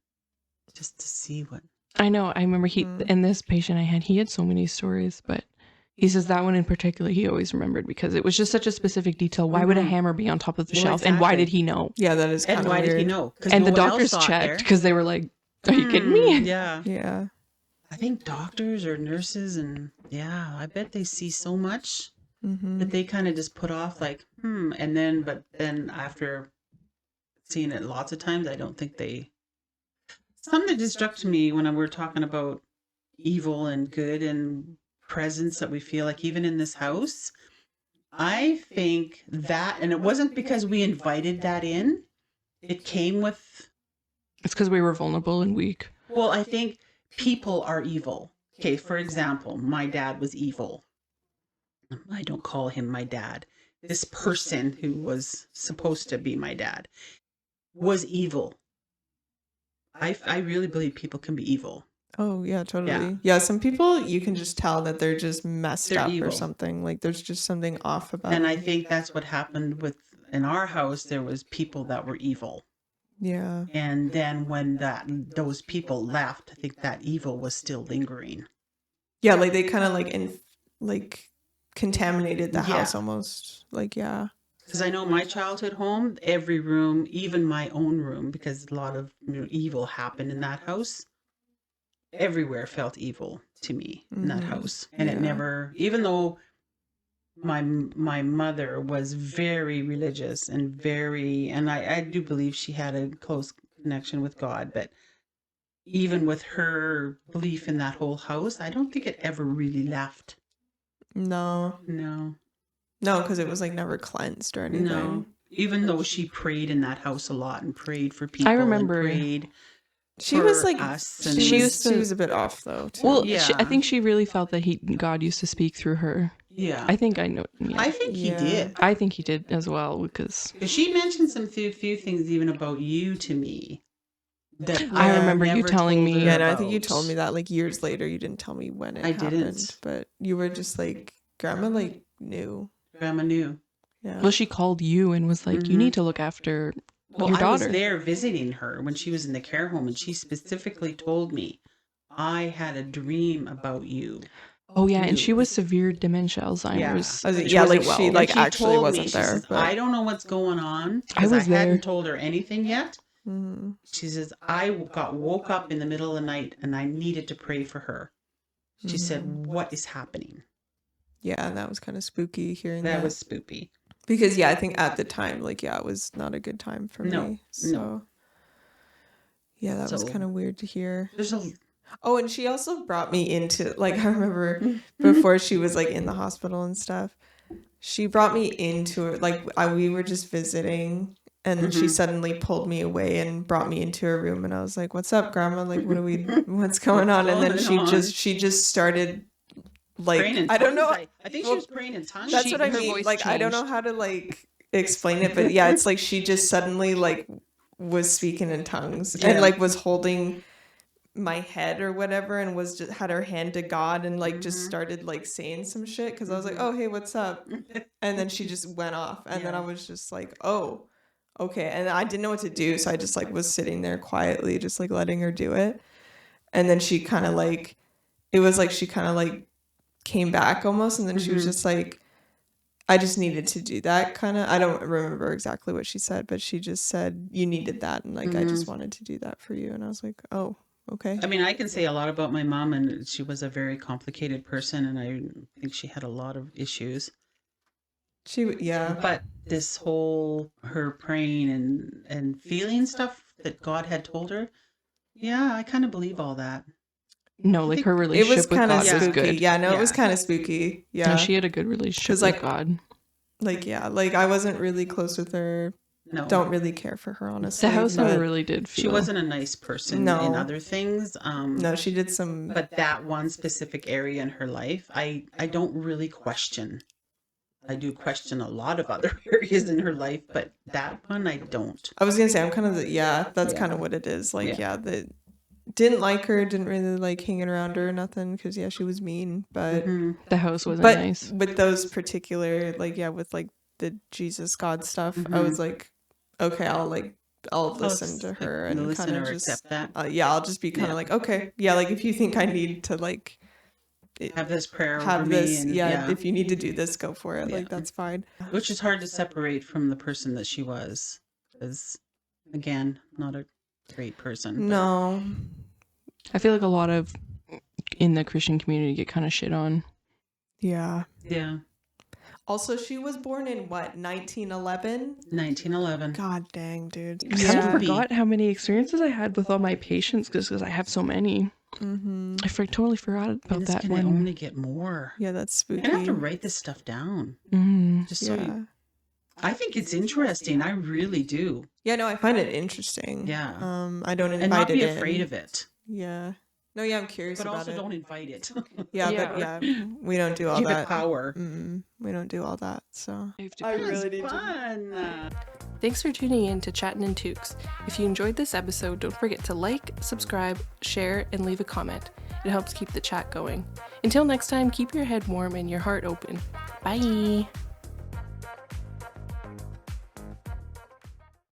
just to see what. I know. I remember and this patient I had, he had so many stories, but he says that one in particular he always remembered because it was just such a specific detail. Why would a hammer be on top of the shelf? Exactly. And why did he know? Yeah, that is kind of weird. And why did he know? And the doctors checked because they were like, are you kidding me? Yeah. Yeah. I think doctors or nurses and I bet they see so much that they kind of just put off like, and then after seeing it lots of times, I don't think something that just struck to me when we were talking about evil and good and presence that we feel like even in this house, I think that, and it wasn't because we invited that in, it came with. It's because we were vulnerable and weak. Well, I think people are evil. Okay, for example, my dad was evil. I don't call him my dad. This person who was supposed to be my dad was evil. I really believe people can be evil. Oh, yeah, totally. Yeah, some people, you can just tell that they're just messed up evil. Or something. Like, there's just something off about And I think that's what happened in our house. There was people that were evil. Yeah. And then when those people left, I think that evil was still lingering. Yeah, like they kind of contaminated the house almost. Like, yeah. Because I know my childhood home, every room, even my own room, because a lot of evil happened in that house. Everywhere felt evil to me in that house. And it never, even though my mother was very religious and I do believe she had a close connection with God, but even with her belief in that whole house, I don't think it ever really left. No, because it was like never cleansed or anything. No, even though she prayed in that house a lot and prayed for people. I remember and prayed. She was like, she was a bit off though. Too. Well, I think she really felt that God used to speak through her. Yeah, I think I know. Yeah. I think he did. I think he did as well because she mentioned some few things even about you to me. That I remember you telling me. Yeah, and I think you told me that like years later. You didn't tell me when it happened. Didn't. But you were just like, Grandma like knew. Grandma knew. Yeah. Well, she called you and was like, you need to look after Well, your I was daughter. there visiting her when she was in the care home, and she specifically told me, I had a dream about you. Oh yeah, and You. she was severe dementia, Alzheimer's. I was- She yeah, like wasn't well. she like She actually told wasn't me, she there. says, But I don't know what's going on I because I was there. hadn't told her anything yet. Mhm. She says, I woke up in the middle of the night and I needed to pray for her. She said, what is happening? Yeah, and that was kind of spooky hearing That that. was spooky. Because yeah, I think at the time, like, yeah, it was not a good time for No, me. So no. yeah, that was So- kind of weird to hear. There's a Oh, and she also brought me into, like, I remember before she was like in the hospital and stuff, she brought me into it. Like, we were just visiting, and then she suddenly pulled me away and brought me into her room, and I was like, "What's up, Grandma? Like, what's going on?" And then she just started, like, praying in I don't know. tongues. I think she well, was praying in tongues. That's what I her mean. voice Like, I don't know changed. how to like explain it, but yeah, it's like she just suddenly like was speaking in tongues and like was holding my head or whatever, and was just had her hand to God and like just started like saying some shit, because I was like, "Oh, hey, what's up?" And then she just went off, and then I was just like, "Oh, okay." And I didn't know what to do, so I just like was sitting there quietly, just like letting her do it. And then she kind of like, it was like she kind of like came back almost, and then she was just like, I just needed to do that, kind of. I don't remember exactly what she said, but she just said, you needed that, and like I just wanted to do that for you. And I was like, oh, okay. I mean, I can say a lot about my mom, and she was a very complicated person, and I think she had a lot of issues. Yeah. But this whole her praying and feeling stuff that God had told her, yeah, I kind of believe all that. No, like her It relationship was with kind of God was spooky. good. Yeah, no, it was Yeah. kind of spooky. No, Yeah. she had a good relationship 'Cause, with like, God. Like, yeah, like I wasn't really close with her. No, Don't really care for her, honestly. The house but- never really did feel. she wasn't a nice person No. in other things. No, she did some. But that one specific area in her life, I don't really question. I do question a lot of other areas in her life, but that one I don't. I was gonna say I'm kind of that's Yeah. kind of what it is. Like, Yeah. the didn't like her, didn't really like hanging around her or nothing, because yeah, she was mean. But The house wasn't but nice. with those particular, like, yeah, with like the Jesus God stuff, I was like, okay, I'll listen to her and listen kind or of just accept that. yeah, I'll just be kind of Yeah. like, okay, yeah, like if you think I need to like Have this prayer over have me, this, and yeah, if you need to do this, go for it. Yeah. Like, that's fine. which is hard to separate from the person that she was, because again, not a great person. but- No. I feel like a lot of in the Christian community get kind of shit on. Yeah. Yeah, Also, she was born in what, 1911? 1911. God dang, dude. I kind of Yeah. forgot how many experiences I had with all my patients because I have so many. Mm-hmm. I totally forgot And about it's that gonna one. only get more. Yeah, that's You're spooky. gonna have to write this stuff down, Mm. just so Yeah. you. I think it's interesting. I really do. Yeah, no, I find it interesting. Yeah. I don't invite And not it be in. afraid of it, Yeah. No, yeah, I'm curious but about also it. don't invite it. Yeah, Yeah. but yeah, we don't do all Give that. it power. We don't do all that, so. I have to I pee. really need to. Fun. Thanks for tuning in to Chattin In Toques. If you enjoyed this episode, don't forget to like, subscribe, share, and leave a comment. It helps keep the chat going. Until next time, keep your head warm and your heart open. Bye!